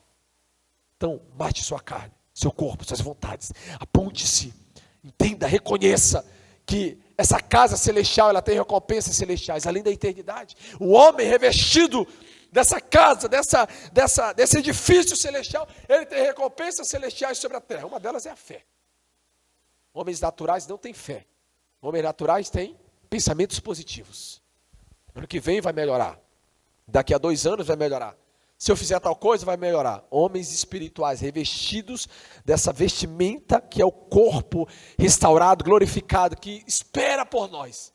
A: Então, mate sua carne, seu corpo, suas vontades. Aponte-se, entenda, reconheça que essa casa celestial, ela tem recompensas celestiais, além da eternidade. O homem revestido dessa casa, desse edifício celestial, ele tem recompensas celestiais sobre a terra. Uma delas é a fé. Homens naturais não têm fé. Homens naturais têm pensamentos positivos. Ano que vem vai melhorar. Daqui a 2 anos vai melhorar. Se eu fizer tal coisa, vai melhorar. Homens espirituais revestidos dessa vestimenta que é o corpo restaurado, glorificado, que espera por nós.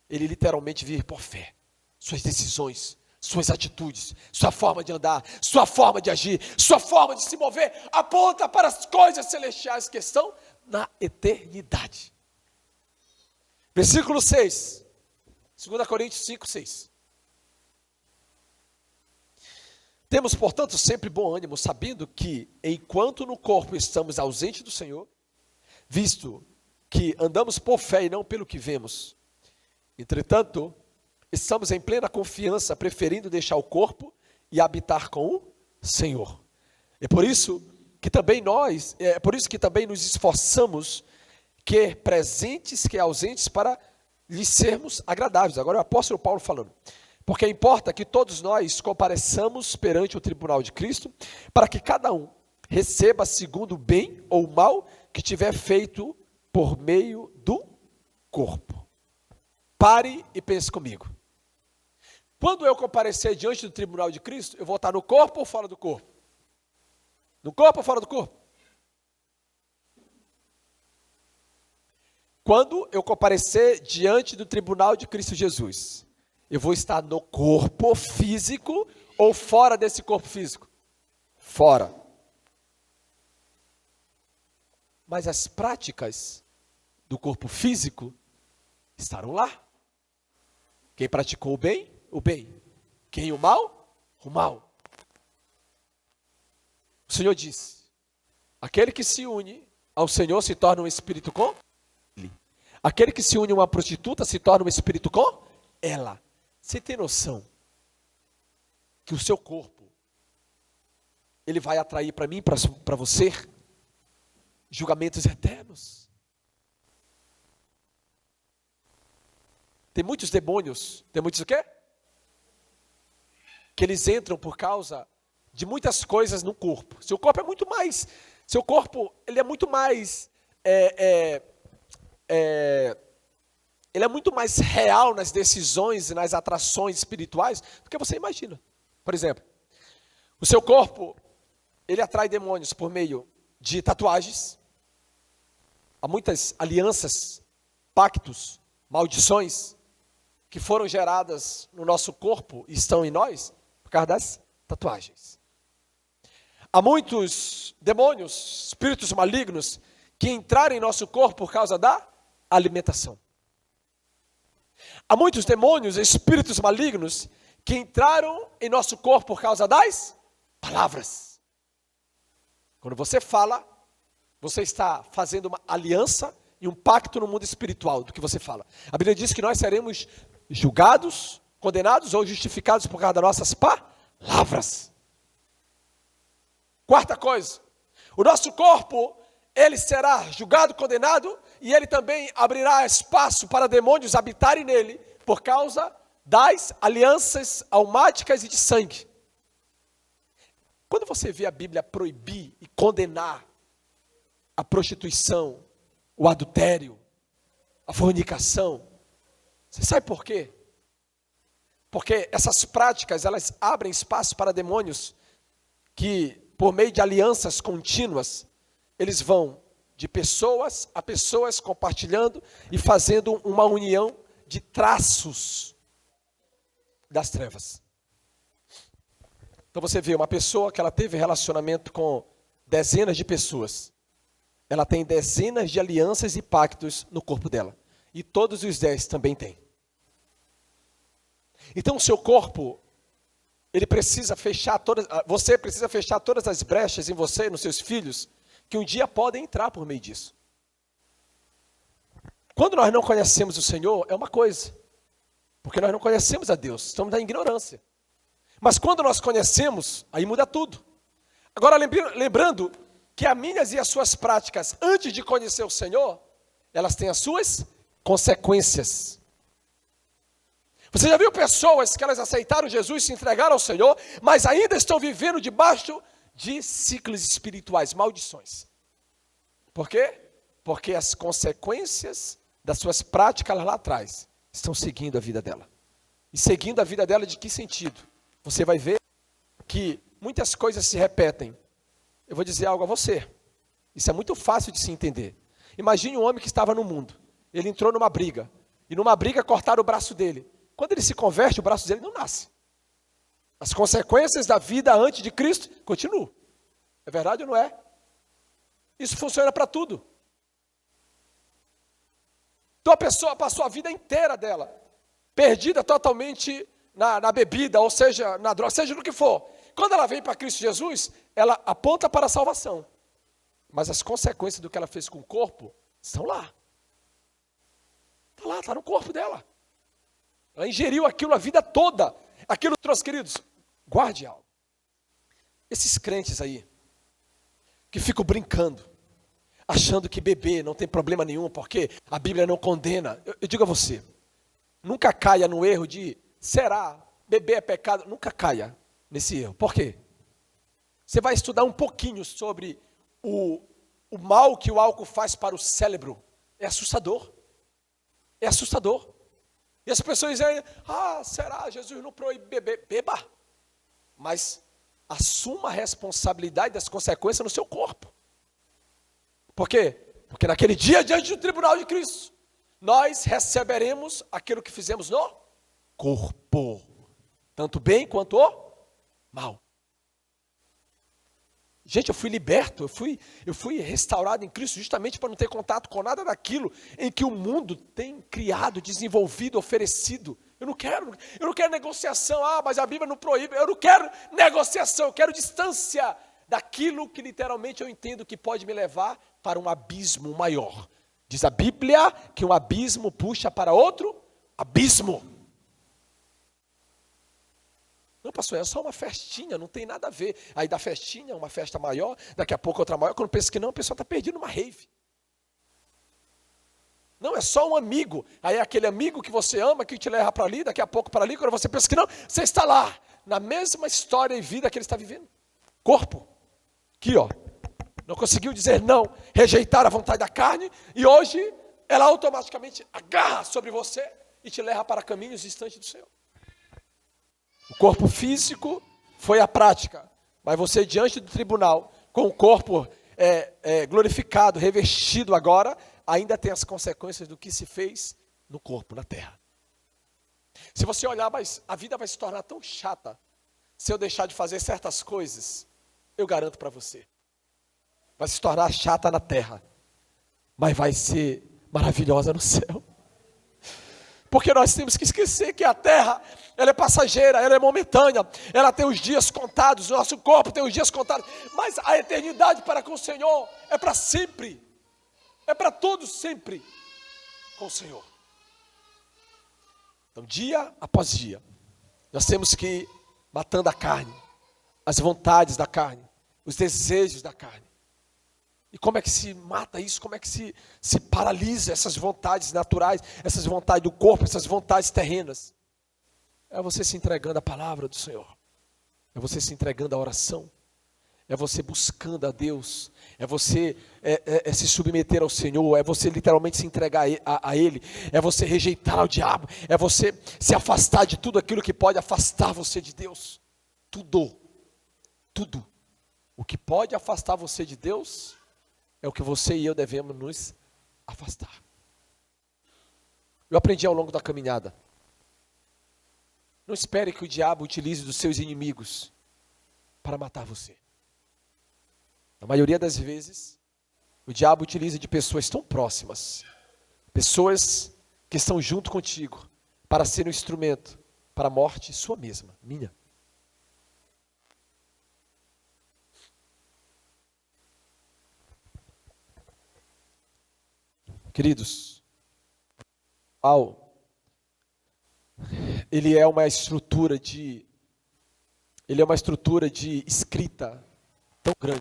A: Ele literalmente vive por fé. Suas decisões, suas atitudes, sua forma de andar, sua forma de agir, sua forma de se mover, aponta para as coisas celestiais que estão na eternidade. Versículo 6. 2 Coríntios 5, 6. Temos, portanto, sempre bom ânimo, sabendo que, enquanto no corpo estamos ausentes do Senhor, visto que andamos por fé e não pelo que vemos, entretanto, estamos em plena confiança, preferindo deixar o corpo e habitar com o Senhor. É por isso que também nos esforçamos, quer presentes, quer ausentes, para lhes sermos agradáveis. Agora é o apóstolo Paulo falando. Porque importa que todos nós compareçamos perante o tribunal de Cristo, para que cada um receba segundo o bem ou o mal que tiver feito por meio do corpo. Pare e pense comigo. Quando eu comparecer diante do tribunal de Cristo, eu vou estar no corpo ou fora do corpo? No corpo ou fora do corpo? Quando eu comparecer diante do tribunal de Cristo Jesus, eu vou estar no corpo físico ou fora desse corpo físico? Fora. Mas as práticas do corpo físico estarão lá. Quem praticou o bem, o bem. Quem o mal, o mal. O Senhor disse: aquele que se une ao Senhor se torna um espírito com ele. Aquele que se une a uma prostituta se torna um espírito com ela. Você tem noção que o seu corpo, ele vai atrair para mim, para você, julgamentos eternos? Tem muitos demônios, tem muitos o quê? Que eles entram por causa de muitas coisas no corpo. Seu corpo é muito mais, ele é muito mais, ele é muito mais real nas decisões e nas atrações espirituais do que você imagina. Por exemplo, o seu corpo, ele atrai demônios por meio de tatuagens. Há muitas alianças, pactos, maldições que foram geradas no nosso corpo e estão em nós por causa das tatuagens. Há muitos demônios, espíritos malignos que entraram em nosso corpo por causa da alimentação. Há muitos demônios, espíritos malignos, que entraram em nosso corpo por causa das palavras. Quando você fala, você está fazendo uma aliança e um pacto no mundo espiritual do que você fala. A Bíblia diz que nós seremos julgados, condenados ou justificados por causa das nossas palavras. Quarta coisa, o nosso corpo, ele será julgado, condenado, e ele também abrirá espaço para demônios habitarem nele, por causa das alianças almáticas e de sangue. Quando você vê a Bíblia proibir e condenar a prostituição, o adultério, a fornicação, você sabe por quê? Porque essas práticas, elas abrem espaço para demônios que, por meio de alianças contínuas, eles vão de pessoas a pessoas compartilhando e fazendo uma união de traços das trevas. Então você vê uma pessoa que ela teve relacionamento com dezenas de pessoas. Ela tem dezenas de alianças e pactos no corpo dela. E todos os 10 também têm. Então o seu corpo, ele precisa fechar você precisa fechar todas as brechas em você e nos seus filhos, que um dia podem entrar por meio disso. Quando nós não conhecemos o Senhor, é uma coisa. Porque nós não conhecemos a Deus, estamos na ignorância. Mas quando nós conhecemos, aí muda tudo. Agora lembrando que as minhas e as suas práticas, antes de conhecer o Senhor, elas têm as suas consequências. Você já viu pessoas que elas aceitaram Jesus, se entregaram ao Senhor, mas ainda estão vivendo debaixo de ciclos espirituais, maldições. Por quê? Porque as consequências das suas práticas lá atrás estão seguindo a vida dela. E seguindo a vida dela de que sentido? Você vai ver que muitas coisas se repetem. Eu vou dizer algo a você. Isso é muito fácil de se entender. Imagine um homem que estava no mundo. Ele entrou numa briga. E numa briga cortaram o braço dele. Quando ele se converte, o braço dele não nasce. As consequências da vida antes de Cristo continuam. É verdade ou não é? Isso funciona para tudo. Então a pessoa passou a vida inteira dela perdida totalmente na bebida, ou seja, na droga, seja no que for. Quando ela vem para Cristo Jesus, ela aponta para a salvação. Mas as consequências do que ela fez com o corpo estão lá. Está lá, está no corpo dela. Ela ingeriu aquilo a vida toda. Aquilo trouxe, queridos, guarde algo. Esses crentes aí, que ficam brincando, achando que beber não tem problema nenhum, porque a Bíblia não condena. Eu digo a você, nunca caia no erro de, será, beber é pecado? Nunca caia nesse erro. Por quê? Você vai estudar um pouquinho sobre o mal que o álcool faz para o cérebro. É assustador. É assustador. E as pessoas dizem, será, Jesus não proíbe beber? Beba. Mas assuma a responsabilidade das consequências no seu corpo. Por quê? Porque naquele dia, diante do tribunal de Cristo, nós receberemos aquilo que fizemos no corpo. Tanto bem quanto o mal. Gente, eu fui liberto, eu fui restaurado em Cristo justamente para não ter contato com nada daquilo em que o mundo tem criado, desenvolvido, oferecido. Eu não quero negociação, mas a Bíblia não proíbe. Eu não quero negociação, eu quero distância daquilo que literalmente eu entendo que pode me levar para um abismo maior. Diz a Bíblia que um abismo puxa para outro abismo. Não, pastor, é só uma festinha, não tem nada a ver. Aí da festinha, uma festa maior, daqui a pouco outra maior. Quando pensa que não, a pessoa está perdida numa rave. Não, é só um amigo. Aí é aquele amigo que você ama, que te leva para ali, daqui a pouco para ali. Quando você pensa que não, você está lá, na mesma história e vida que ele está vivendo. Corpo. Aqui, ó. Não conseguiu dizer não, rejeitar a vontade da carne. E hoje, ela automaticamente agarra sobre você e te leva para caminhos distantes do Senhor. O corpo físico foi a prática, mas você diante do tribunal, com o corpo glorificado, revestido agora, ainda tem as consequências do que se fez no corpo, na terra. Se você olhar, mas a vida vai se tornar tão chata, se eu deixar de fazer certas coisas, eu garanto para você, vai se tornar chata na terra, mas vai ser maravilhosa no céu. Porque nós temos que esquecer que a terra, ela é passageira, ela é momentânea, ela tem os dias contados, o nosso corpo tem os dias contados, mas a eternidade para com o Senhor é para sempre, é para todos sempre com o Senhor. Então, dia após dia, nós temos que ir matando a carne, as vontades da carne, os desejos da carne. E como é que se mata isso? Como é que se paralisa essas vontades naturais, essas vontades do corpo, essas vontades terrenas? É você se entregando à palavra do Senhor. É você se entregando à oração. É você buscando a Deus. É você se submeter ao Senhor. É você literalmente se entregar a Ele. É você rejeitar ao diabo. É você se afastar de tudo aquilo que pode afastar você de Deus. Tudo. O que pode afastar você de Deus é o que você e eu devemos nos afastar. Eu aprendi ao longo da caminhada. Não espere que o diabo utilize dos seus inimigos para matar você. Na maioria das vezes, o diabo utiliza de pessoas tão próximas, pessoas que estão junto contigo, para ser um instrumento para a morte sua mesma, minha. Queridos, ele é uma estrutura de escrita tão grande.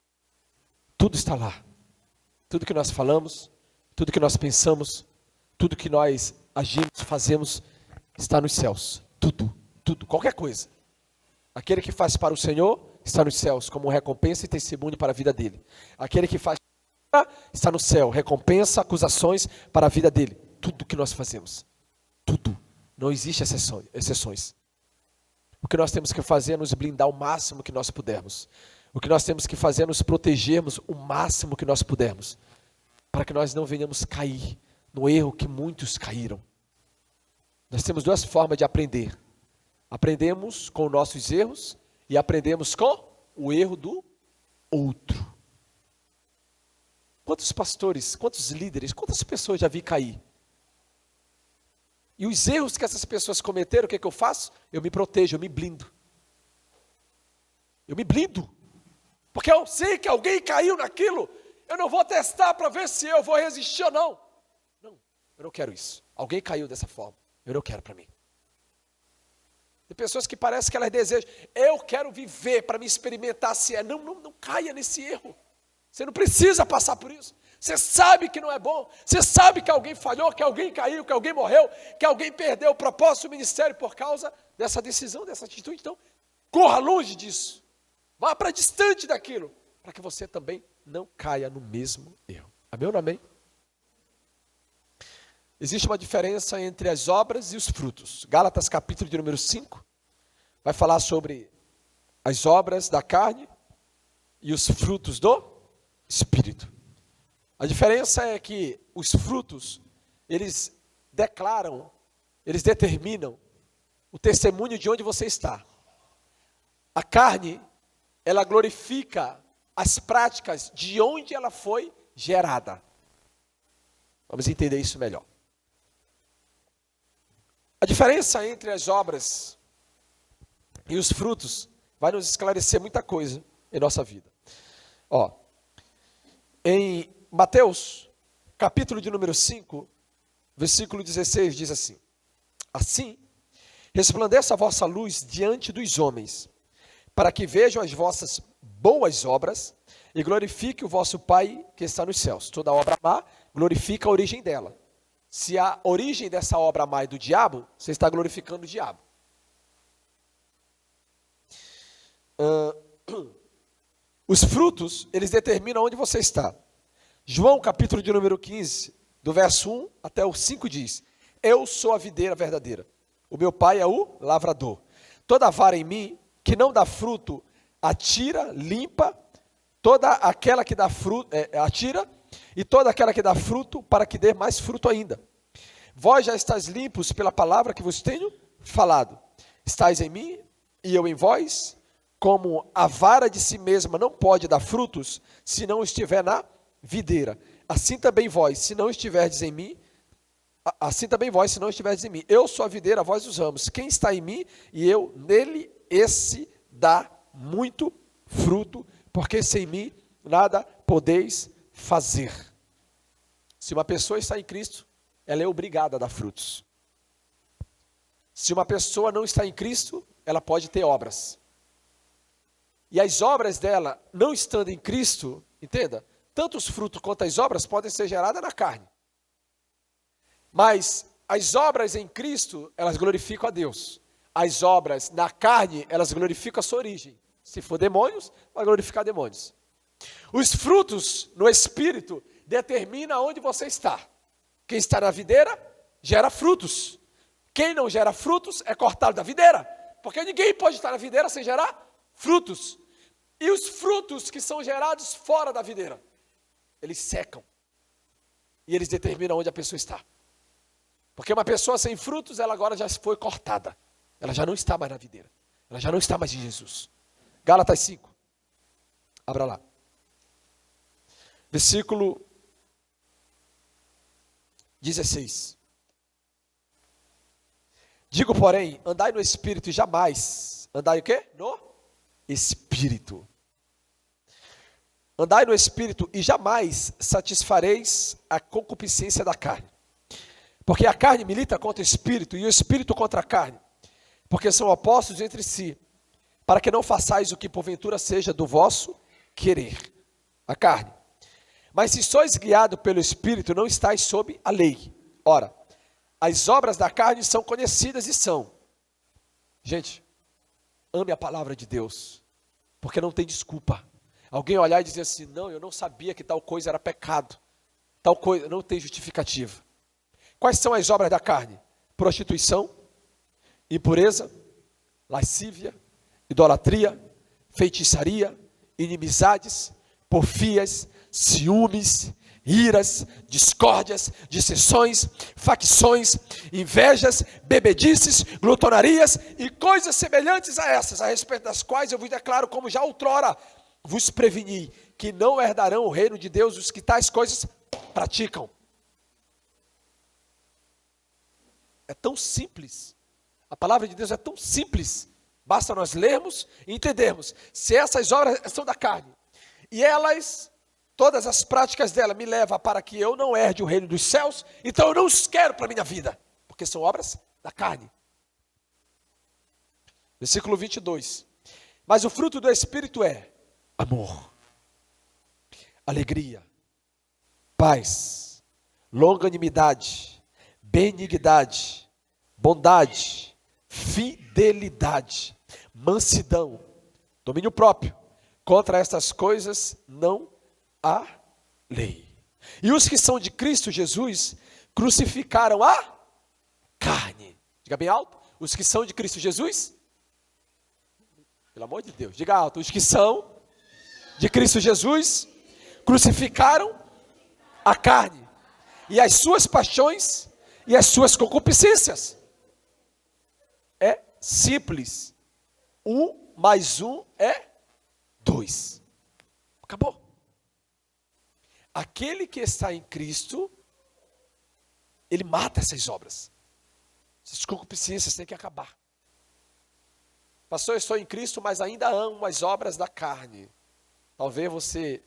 A: Tudo está lá. Tudo que nós falamos, tudo que nós pensamos, Tudo que nós agimos, fazemos, está nos céus. Tudo, qualquer coisa. Aquele que faz para o Senhor está nos céus, como recompensa e testemunho para a vida dele. Aquele que faz está no céu, recompensa, acusações para a vida dele. Tudo que nós fazemos. Tudo. Não existe exceções. O que nós temos que fazer é nos blindar o máximo que nós pudermos. O que nós temos que fazer é nos protegermos o máximo que nós pudermos. Para que nós não venhamos cair no erro que muitos caíram. Nós temos duas formas de aprender. Aprendemos com nossos erros e aprendemos com o erro do outro. Quantos pastores, quantos líderes, quantas pessoas já vi cair? E os erros que essas pessoas cometeram, o que eu faço? Eu me protejo, eu me blindo. Eu me blindo. Porque eu sei que alguém caiu naquilo, eu não vou testar para ver se eu vou resistir ou não. Não, eu não quero isso. Alguém caiu dessa forma, eu não quero para mim. Tem pessoas que parece que elas desejam, eu quero viver para me experimentar se é. Não caia nesse erro. Você não precisa passar por isso. Você sabe que não é bom. Você sabe que alguém falhou, que alguém caiu, que alguém morreu, que alguém perdeu o propósito do ministério por causa dessa decisão, dessa atitude. Então, corra longe disso. Vá para distante daquilo, para que você também não caia no mesmo erro. Amém ou não amém? Existe uma diferença entre as obras e os frutos. Gálatas capítulo de número 5 vai falar sobre as obras da carne e os frutos do Espírito. A diferença é que os frutos, eles declaram, eles determinam o testemunho de onde você está. A carne, ela glorifica as práticas de onde ela foi gerada. Vamos entender isso melhor. A diferença entre as obras e os frutos vai nos esclarecer muita coisa em nossa vida. Em Mateus, capítulo de número 5, versículo 16, diz assim: assim, resplandeça a vossa luz diante dos homens, para que vejam as vossas boas obras e glorifique o vosso Pai que está nos céus. Toda obra má glorifica a origem dela. Se a origem dessa obra má é do diabo, você está glorificando o diabo. Os frutos, eles determinam onde você está. João, capítulo de número 15, do verso 1 até o 5 diz: eu sou a videira verdadeira, o meu pai é o lavrador. Toda vara em mim que não dá fruto, atira, limpa, toda aquela que dá fruto, atira, e toda aquela que dá fruto, para que dê mais fruto ainda. Vós já estáis limpos pela palavra que vos tenho falado. Estais em mim, e eu em vós. Como a vara de si mesma não pode dar frutos, se não estiver na videira. Assim também vós, se não estiverdes em mim, eu sou a videira, vós os ramos. Quem está em mim e eu nele, esse dá muito fruto, porque sem mim nada podeis fazer. Se uma pessoa está em Cristo, ela é obrigada a dar frutos. Se uma pessoa não está em Cristo, ela pode ter obras. E as obras dela, não estando em Cristo, entenda, tanto os frutos quanto as obras podem ser geradas na carne. Mas as obras em Cristo, elas glorificam a Deus. As obras na carne, elas glorificam a sua origem. Se for demônios, vai glorificar demônios. Os frutos no Espírito determinam onde você está. Quem está na videira, gera frutos. Quem não gera frutos, é cortado da videira. Porque ninguém pode estar na videira sem gerar frutos. E os frutos que são gerados fora da videira, eles secam. E eles determinam onde a pessoa está. Porque uma pessoa sem frutos, ela agora já foi cortada. Ela já não está mais na videira. Ela já não está mais em Jesus. Gálatas 5. Abra lá. Versículo 16. Digo, porém, andai no Espírito e jamais. Andai o quê? No Espírito. Andai no Espírito e jamais satisfareis a concupiscência da carne. Porque a carne milita contra o Espírito e o Espírito contra a carne. Porque são opostos entre si, para que não façais o que porventura seja do vosso querer, a carne. Mas se sois guiados pelo Espírito, não estáis sob a lei. Ora, as obras da carne são conhecidas e são. Gente, ame a palavra de Deus, porque não tem desculpa. Alguém olhar e dizer assim, não, eu não sabia que tal coisa era pecado. Tal coisa, não tem justificativa. Quais são as obras da carne? Prostituição, impureza, lascívia, idolatria, feitiçaria, inimizades, porfias, ciúmes, iras, discórdias, dissensões, facções, invejas, bebedices, glutonarias e coisas semelhantes a essas, a respeito das quais eu vos declaro, como já outrora vos preveni, que não herdarão o reino de Deus os que tais coisas praticam. É tão simples. A palavra de Deus é tão simples. Basta nós lermos e entendermos. Se essas obras são da carne, e elas, todas as práticas dela me levam para que eu não herde o reino dos céus, então eu não os quero para a minha vida, porque são obras da carne. Versículo 22. Mas o fruto do Espírito é amor, alegria, paz, longanimidade, benignidade, bondade, fidelidade, mansidão, domínio próprio. Contra estas coisas não há lei. E os que são de Cristo Jesus crucificaram a carne. Diga bem alto. Os que são de Cristo Jesus, pelo amor de Deus, diga alto. Os que são de Cristo Jesus crucificaram a carne e as suas paixões e as suas concupiscências. É simples. 1 mais 1 é 2. Acabou. Aquele que está em Cristo, ele mata essas obras. Essas concupiscências têm que acabar. Pastor, eu estou em Cristo, mas ainda amo as obras da carne. Talvez você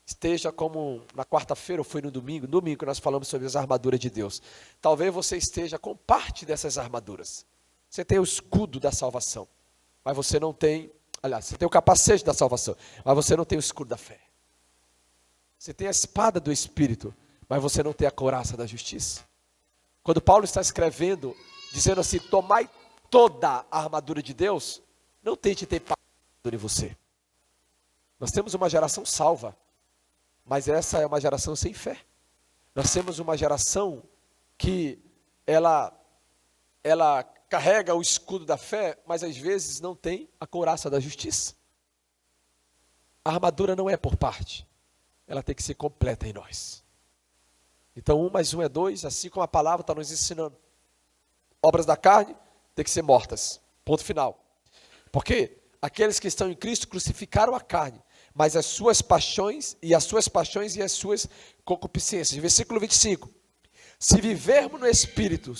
A: esteja como na quarta-feira ou foi no domingo que nós falamos sobre as armaduras de Deus. Talvez você esteja com parte dessas armaduras. Você tem o escudo da salvação, mas você não tem, aliás, você tem o capacete da salvação, mas você não tem o escudo da fé. Você tem a espada do Espírito, mas você não tem a couraça da justiça. Quando Paulo está escrevendo, dizendo assim, tomai toda a armadura de Deus, não tente ter parte em você. Nós temos uma geração salva, mas essa é uma geração sem fé. Nós temos uma geração que ela carrega o escudo da fé, mas às vezes não tem a couraça da justiça. A armadura não é por parte, ela tem que ser completa em nós. Então 1 mais 1 é 2, assim como a palavra está nos ensinando. Obras da carne têm que ser mortas, ponto final. Porque aqueles que estão em Cristo crucificaram a carne, mas as suas paixões e as suas concupiscências. Versículo 25. Se vivermos no Espírito,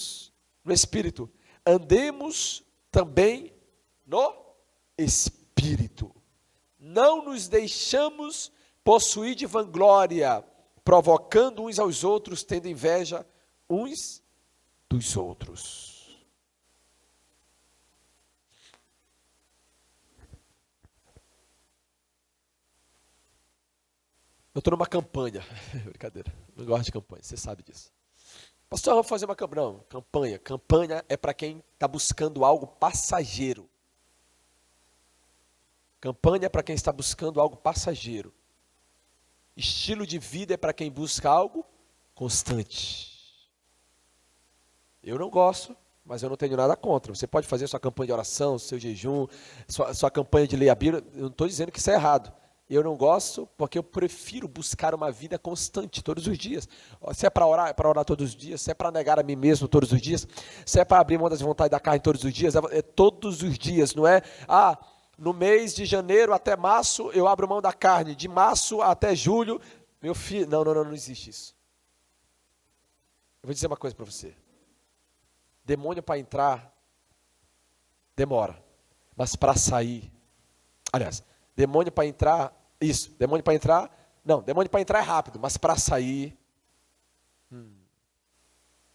A: andemos também no Espírito. Não nos deixamos possuir de vanglória, provocando uns aos outros, tendo inveja uns dos outros. Eu estou numa campanha. Brincadeira, não gosto de campanha, você sabe disso. Pastor, vamos fazer uma campanha. Não, campanha. Campanha é para quem está buscando algo passageiro. Campanha é para quem está buscando algo passageiro. Estilo de vida é para quem busca algo constante. Eu não gosto, mas eu não tenho nada contra. Você pode fazer sua campanha de oração, seu jejum, sua campanha de ler a Bíblia. Eu não estou dizendo que isso é errado. Eu não gosto porque eu prefiro buscar uma vida constante todos os dias. Se é para orar, é para orar todos os dias. Se é para negar a mim mesmo todos os dias. Se é para abrir mão das vontades da carne todos os dias, é todos os dias, não é? No mês de janeiro até março eu abro mão da carne. De março até julho, meu filho... Não existe isso. Eu vou dizer uma coisa para você. Demônio para entrar, demora. Mas para sair... Aliás, demônio para entrar... Isso, demônio para entrar... Não, demônio para entrar é rápido, mas para sair...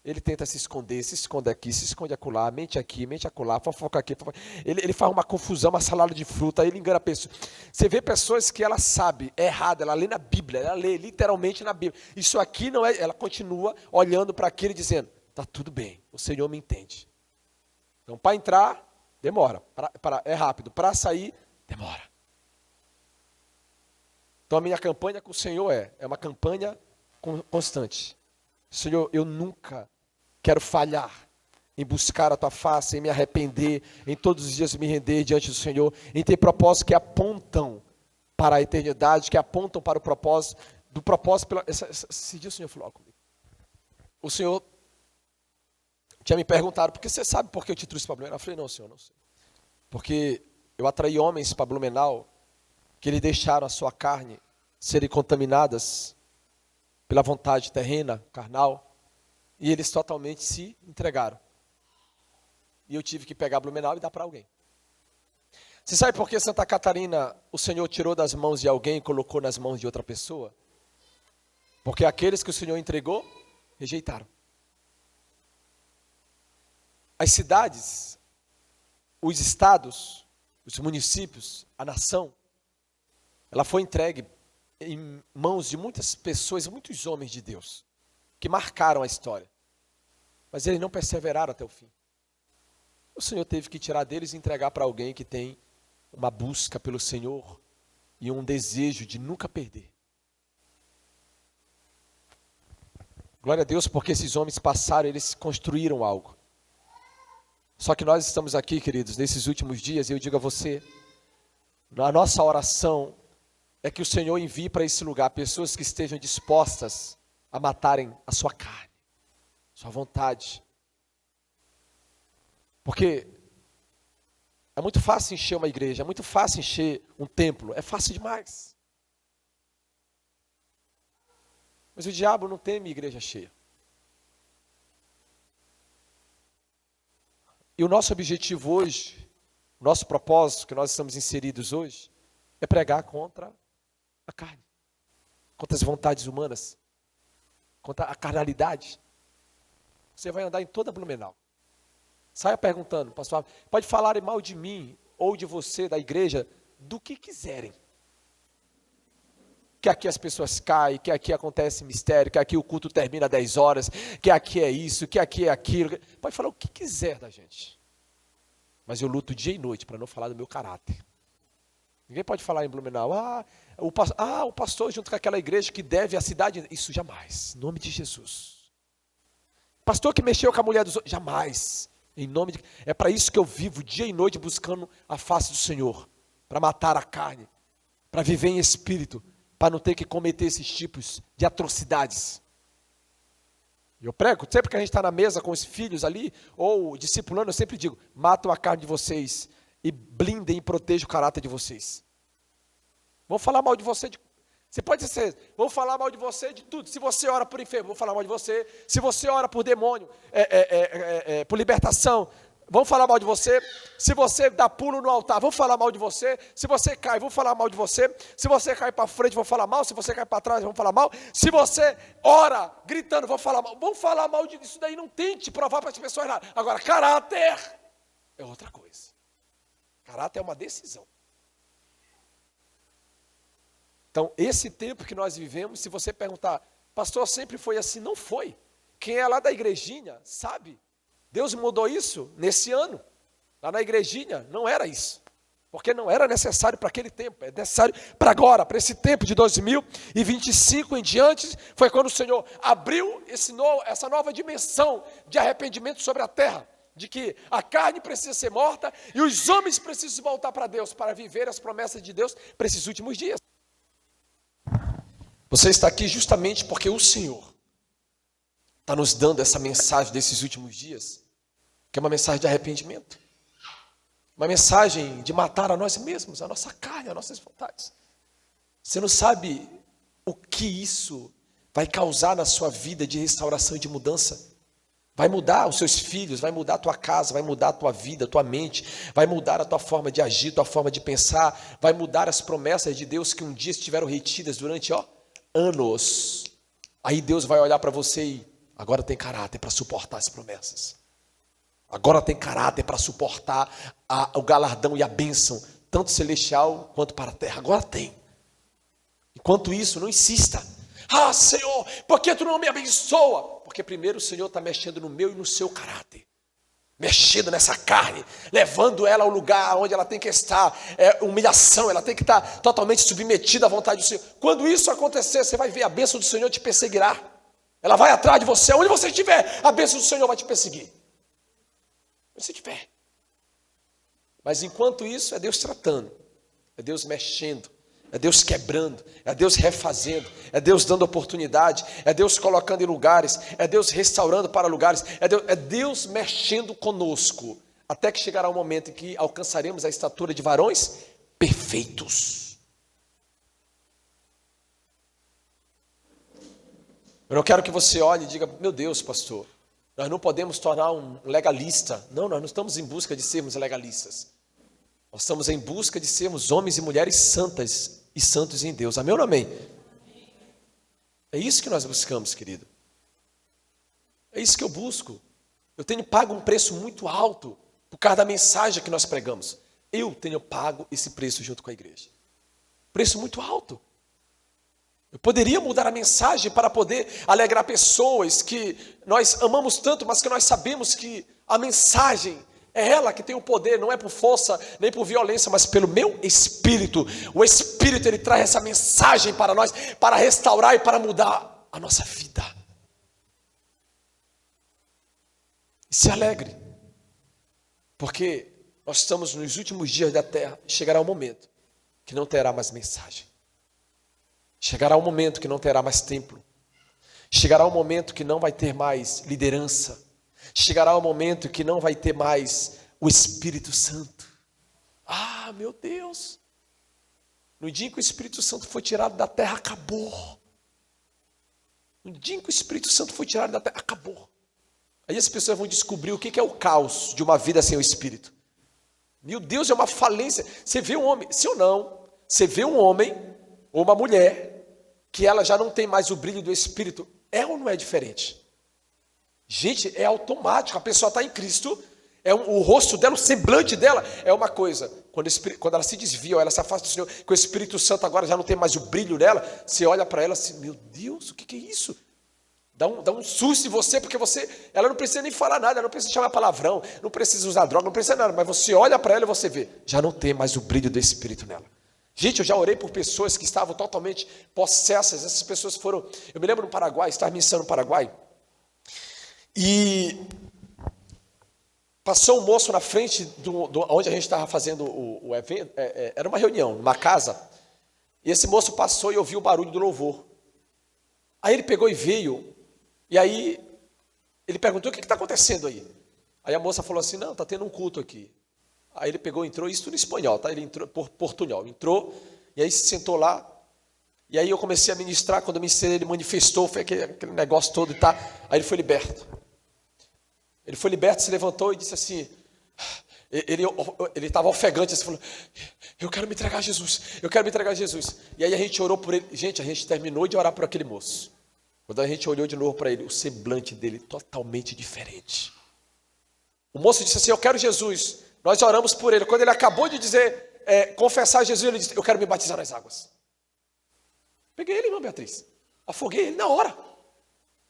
A: ele tenta se esconde aqui, se esconde acolá, mente acolá, fofoca aqui. Ele faz uma confusão, uma salada de fruta, aí ele engana a pessoa. Você vê pessoas que ela sabe, é errado, ela lê na Bíblia, ela lê literalmente na Bíblia. Isso aqui não é, ela continua olhando para aquilo e dizendo, está tudo bem, o Senhor me entende. Então, para entrar, demora, é rápido, para sair, demora. Então, a minha campanha com o Senhor é uma campanha constante. Senhor, eu nunca quero falhar em buscar a Tua face, em me arrepender, em todos os dias me render diante do Senhor, em ter propósitos que apontam para a eternidade, que apontam para o propósito, esse dia o Senhor falou comigo. O Senhor tinha me perguntado, porque você sabe por que eu te trouxe para Blumenau? Eu falei, não, Senhor, não sei. Porque eu atraí homens para Blumenau, que eles deixaram a sua carne serem contaminadas pela vontade terrena, carnal, e eles totalmente se entregaram. E eu tive que pegar Blumenau e dar para alguém. Você sabe por que Santa Catarina o Senhor tirou das mãos de alguém e colocou nas mãos de outra pessoa? Porque aqueles que o Senhor entregou, rejeitaram. As cidades, os estados, os municípios, a nação, ela foi entregue em mãos de muitas pessoas, muitos homens de Deus, que marcaram a história. Mas eles não perseveraram até o fim. O Senhor teve que tirar deles e entregar para alguém que tem uma busca pelo Senhor e um desejo de nunca perder. Glória a Deus, porque esses homens passaram, eles construíram algo. Só que nós estamos aqui, queridos, nesses últimos dias, e eu digo a você, na nossa oração, é que o Senhor envie para esse lugar pessoas que estejam dispostas a matarem a sua carne, sua vontade. Porque é muito fácil encher uma igreja, é muito fácil encher um templo, é fácil demais. Mas o diabo não teme igreja cheia. E o nosso objetivo hoje, o nosso propósito que nós estamos inseridos hoje, é pregar contra a carne, contra as vontades humanas, contra a carnalidade. Você vai andar em toda Blumenau. Saia perguntando, pastor, pode falar mal de mim ou de você, da igreja, do que quiserem. Que aqui as pessoas caem, que aqui acontece mistério, que aqui o culto termina às 10 horas, que aqui é isso, que aqui é aquilo. Pode falar o que quiser da gente. Mas eu luto dia e noite para não falar do meu caráter. Ninguém pode falar em Blumenau, o pastor junto com aquela igreja que deve a cidade. Isso jamais, em nome de Jesus. Pastor que mexeu com a mulher dos outros, jamais. Em nome de... É para isso que eu vivo dia e noite buscando a face do Senhor. Para matar a carne, para viver em espírito, para não ter que cometer esses tipos de atrocidades. Eu prego, sempre que a gente está na mesa com os filhos ali, ou discipulando, eu sempre digo, matam a carne de vocês e blindem e protejam o caráter de vocês. Vão falar mal de você, você pode ser, vão falar mal de você de tudo. Se você ora por enfermo, vão falar mal de você. Se você ora por demônio, por libertação, vão falar mal de você. Se você dá pulo no altar, vão falar mal de você. Se você cai, vão falar mal de você. Se você cai para frente, vão falar mal. Se você cai para trás, vão falar mal. Se você ora gritando, vão falar mal. Vão falar mal disso daí, não tente provar para as pessoas nada. Agora, caráter é outra coisa. Caráter é uma decisão. Então, esse tempo que nós vivemos, se você perguntar, pastor, sempre foi assim? Não foi. Quem é lá da igrejinha sabe. Deus mudou isso nesse ano. Lá na igrejinha não era isso. Porque não era necessário para aquele tempo. É necessário para agora, para esse tempo de 2025 em diante. Foi quando o Senhor abriu essa nova dimensão de arrependimento sobre a terra. De que a carne precisa ser morta e os homens precisam voltar para Deus para viver as promessas de Deus para esses últimos dias. Você está aqui justamente porque o Senhor está nos dando essa mensagem desses últimos dias, que é uma mensagem de arrependimento, uma mensagem de matar a nós mesmos, a nossa carne, as nossas vontades. Você não sabe o que isso vai causar na sua vida de restauração e de mudança. Vai mudar os seus filhos, vai mudar a tua casa, vai mudar a tua vida, a tua mente, vai mudar a tua forma de agir, a tua forma de pensar, vai mudar as promessas de Deus que um dia estiveram retidas durante anos. Aí Deus vai olhar para você e agora tem caráter para suportar as promessas. Agora tem caráter para suportar o galardão e a bênção, tanto celestial quanto para a terra. Agora tem. Enquanto isso, não insista. Ah, Senhor, por que tu não me abençoa? Porque primeiro o Senhor está mexendo no meu e no seu caráter. Mexendo nessa carne, levando ela ao lugar onde ela tem que estar. É humilhação, ela tem que estar totalmente submetida à vontade do Senhor. Quando isso acontecer, você vai ver a bênção do Senhor te perseguirá. Ela vai atrás de você, onde você estiver, a bênção do Senhor vai te perseguir. Onde você estiver. Mas enquanto isso, é Deus tratando, é Deus mexendo, é Deus quebrando, é Deus refazendo, é Deus dando oportunidade, é Deus colocando em lugares, é Deus restaurando para lugares, é Deus mexendo conosco, até que chegará o momento em que alcançaremos a estatura de varões perfeitos. Eu não quero que você olhe e diga, meu Deus, pastor, nós não podemos tornar um legalista. Não, nós não estamos em busca de sermos legalistas. Nós estamos em busca de sermos homens e mulheres santas e santos em Deus. Amém ou não amém? É isso que nós buscamos, querido. É isso que eu busco. Eu tenho pago um preço muito alto por causa da mensagem que nós pregamos. Eu tenho pago esse preço junto com a igreja. Preço muito alto. Eu poderia mudar a mensagem para poder alegrar pessoas que nós amamos tanto, mas que nós sabemos que a mensagem é ela que tem o poder, não é por força, nem por violência, mas pelo meu Espírito. O Espírito, ele traz essa mensagem para nós, para restaurar e para mudar a nossa vida. E se alegre, porque nós estamos nos últimos dias da terra, chegará um momento que não terá mais mensagem. Chegará um momento que não terá mais templo. Chegará um momento que não vai ter mais liderança. Chegará um momento que não vai ter mais o Espírito Santo. Ah, meu Deus! No dia em que o Espírito Santo foi tirado da terra, acabou. No dia em que o Espírito Santo foi tirado da terra, acabou. Aí as pessoas vão descobrir o que é o caos de uma vida sem o Espírito. Meu Deus, é uma falência. Você vê um homem, se ou não, você vê um homem ou uma mulher que ela já não tem mais o brilho do Espírito, é ou não é diferente? Gente, é automático, a pessoa está em Cristo, o rosto dela, o semblante dela é uma coisa. Quando ela se desvia, ou ela se afasta do Senhor, que o Espírito Santo agora já não tem mais o brilho dela, você olha para ela assim, meu Deus, o que é isso? Dá um susto em você, porque ela não precisa nem falar nada, ela não precisa chamar palavrão, não precisa usar droga, não precisa nada, mas você olha para ela e você vê, já não tem mais o brilho do Espírito nela. Gente, eu já orei por pessoas que estavam totalmente possessas. Essas pessoas foram... Eu me lembro no Paraguai, estava me ensinando no Paraguai. E passou um moço na frente onde a gente estava fazendo o evento. Era uma reunião, numa casa. E esse moço passou e ouviu o barulho do louvor. Aí ele pegou e veio. E aí ele perguntou, o que está acontecendo aí? Aí a moça falou assim, não, está tendo um culto aqui. Aí ele pegou, entrou, isso tudo em espanhol, tá? Ele entrou, portunhol, entrou, e aí se sentou lá, e aí eu comecei a ministrar, quando eu ministrei, ele manifestou, foi aquele negócio todo, tá? Aí ele foi liberto. Ele foi liberto, se levantou e disse assim, ele estava ofegante, assim, falou, eu quero me entregar a Jesus, eu quero me entregar a Jesus. E aí a gente orou por ele, gente, a gente terminou de orar por aquele moço. Quando a gente olhou de novo para ele, o semblante dele totalmente diferente. O moço disse assim, eu quero Jesus. Nós oramos por ele. Quando ele acabou de dizer, confessar Jesus, ele disse, eu quero me batizar nas águas. Peguei ele, irmã Beatriz. Afoguei ele na hora.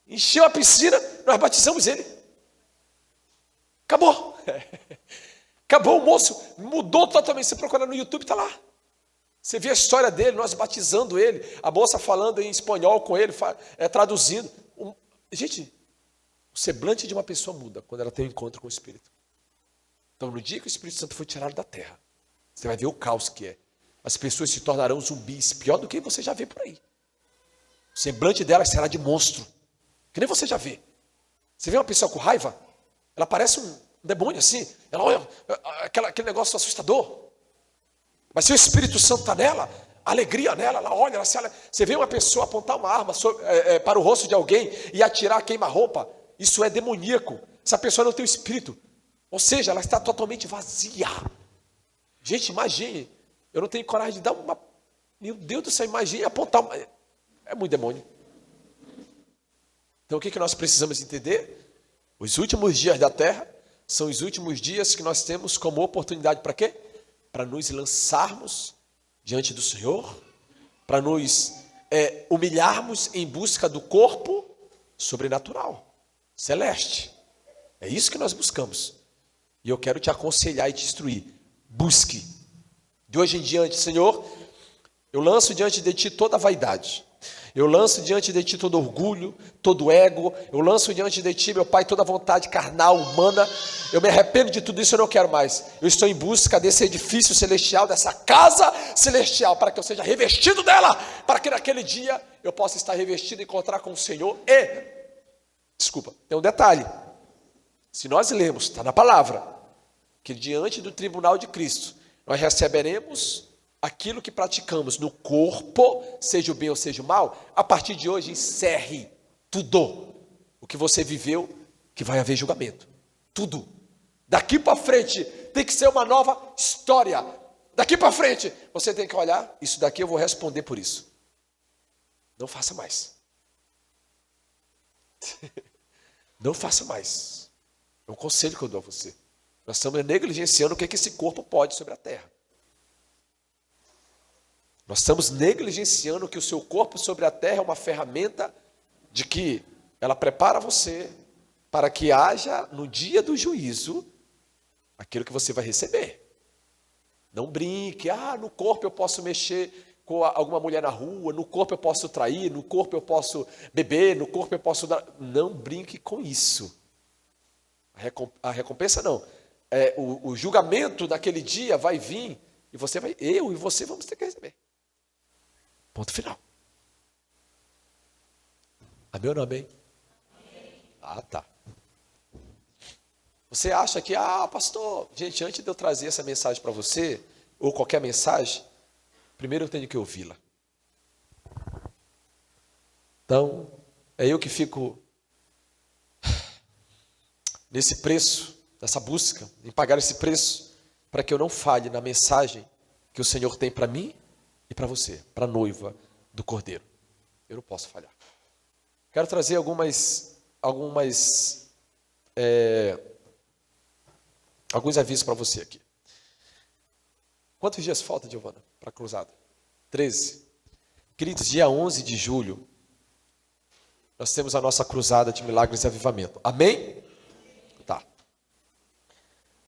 A: Encheu a piscina, nós batizamos ele. Acabou. Acabou, o moço mudou totalmente. Você procura no YouTube, está lá. Você vê a história dele, nós batizando ele. A moça falando em espanhol com ele, traduzindo. Gente, o semblante de uma pessoa muda quando ela tem um encontro com o Espírito. Então, no dia que o Espírito Santo foi tirado da terra, você vai ver o caos que é. As pessoas se tornarão zumbis, pior do que você já vê por aí. O semblante delas será de monstro, que nem você já vê. Você vê uma pessoa com raiva, ela parece um demônio assim, ela olha, aquele negócio assustador. Mas se o Espírito Santo está nela, a alegria nela, ela olha, você vê uma pessoa apontar uma arma para o rosto de alguém e atirar queima-roupa, isso é demoníaco. Essa pessoa não tem o Espírito. Ou seja, ela está totalmente vazia. Gente, imagine. Eu não tenho coragem de dar uma... Meu Deus do céu, imagine apontar uma... É muito demônio. Então o que nós precisamos entender? Os últimos dias da terra são os últimos dias que nós temos como oportunidade para quê? Para nos lançarmos diante do Senhor, para nos humilharmos em busca do corpo sobrenatural, celeste. É isso que nós buscamos. E eu quero te aconselhar e te instruir. Busque. De hoje em diante, Senhor, eu lanço diante de Ti toda a vaidade. Eu lanço diante de Ti todo orgulho, todo ego. Eu lanço diante de Ti, meu Pai, toda vontade carnal, humana. Eu me arrependo de tudo isso, eu não quero mais. Eu estou em busca desse edifício celestial, dessa casa celestial, para que eu seja revestido dela, para que naquele dia eu possa estar revestido e encontrar com o Senhor. Desculpa, tem um detalhe. Se nós lermos, está na palavra, que diante do tribunal de Cristo, nós receberemos aquilo que praticamos no corpo, seja o bem ou seja o mal. A partir de hoje, encerre tudo o que você viveu, que vai haver julgamento. Tudo. Daqui para frente, tem que ser uma nova história. Daqui para frente, você tem que olhar, isso daqui eu vou responder por isso. Não faça mais. Não faça mais. É um conselho que eu dou a você. Nós estamos negligenciando o que esse corpo pode sobre a terra. Nós estamos negligenciando que o seu corpo sobre a terra é uma ferramenta de que ela prepara você para que haja no dia do juízo aquilo que você vai receber. Não brinque, no corpo eu posso mexer com alguma mulher na rua, no corpo eu posso trair, no corpo eu posso beber, no corpo eu posso dar. Não brinque com isso. A recompensa não. O julgamento daquele dia vai vir e eu e você vamos ter que receber. Ponto final. Amém ou não amém? Tá. Você acha que, pastor, gente, antes de eu trazer essa mensagem para você, ou qualquer mensagem, primeiro eu tenho que ouvi-la. Então, é eu que fico nesse preço, nessa busca, em pagar esse preço, para que eu não falhe na mensagem que o Senhor tem para mim e para você, para a noiva do Cordeiro. Eu não posso falhar. Quero trazer alguns avisos para você aqui. Quantos dias falta, Giovana, para a cruzada? 13. Queridos, dia 11 de julho, nós temos a nossa cruzada de milagres e avivamento. Amém?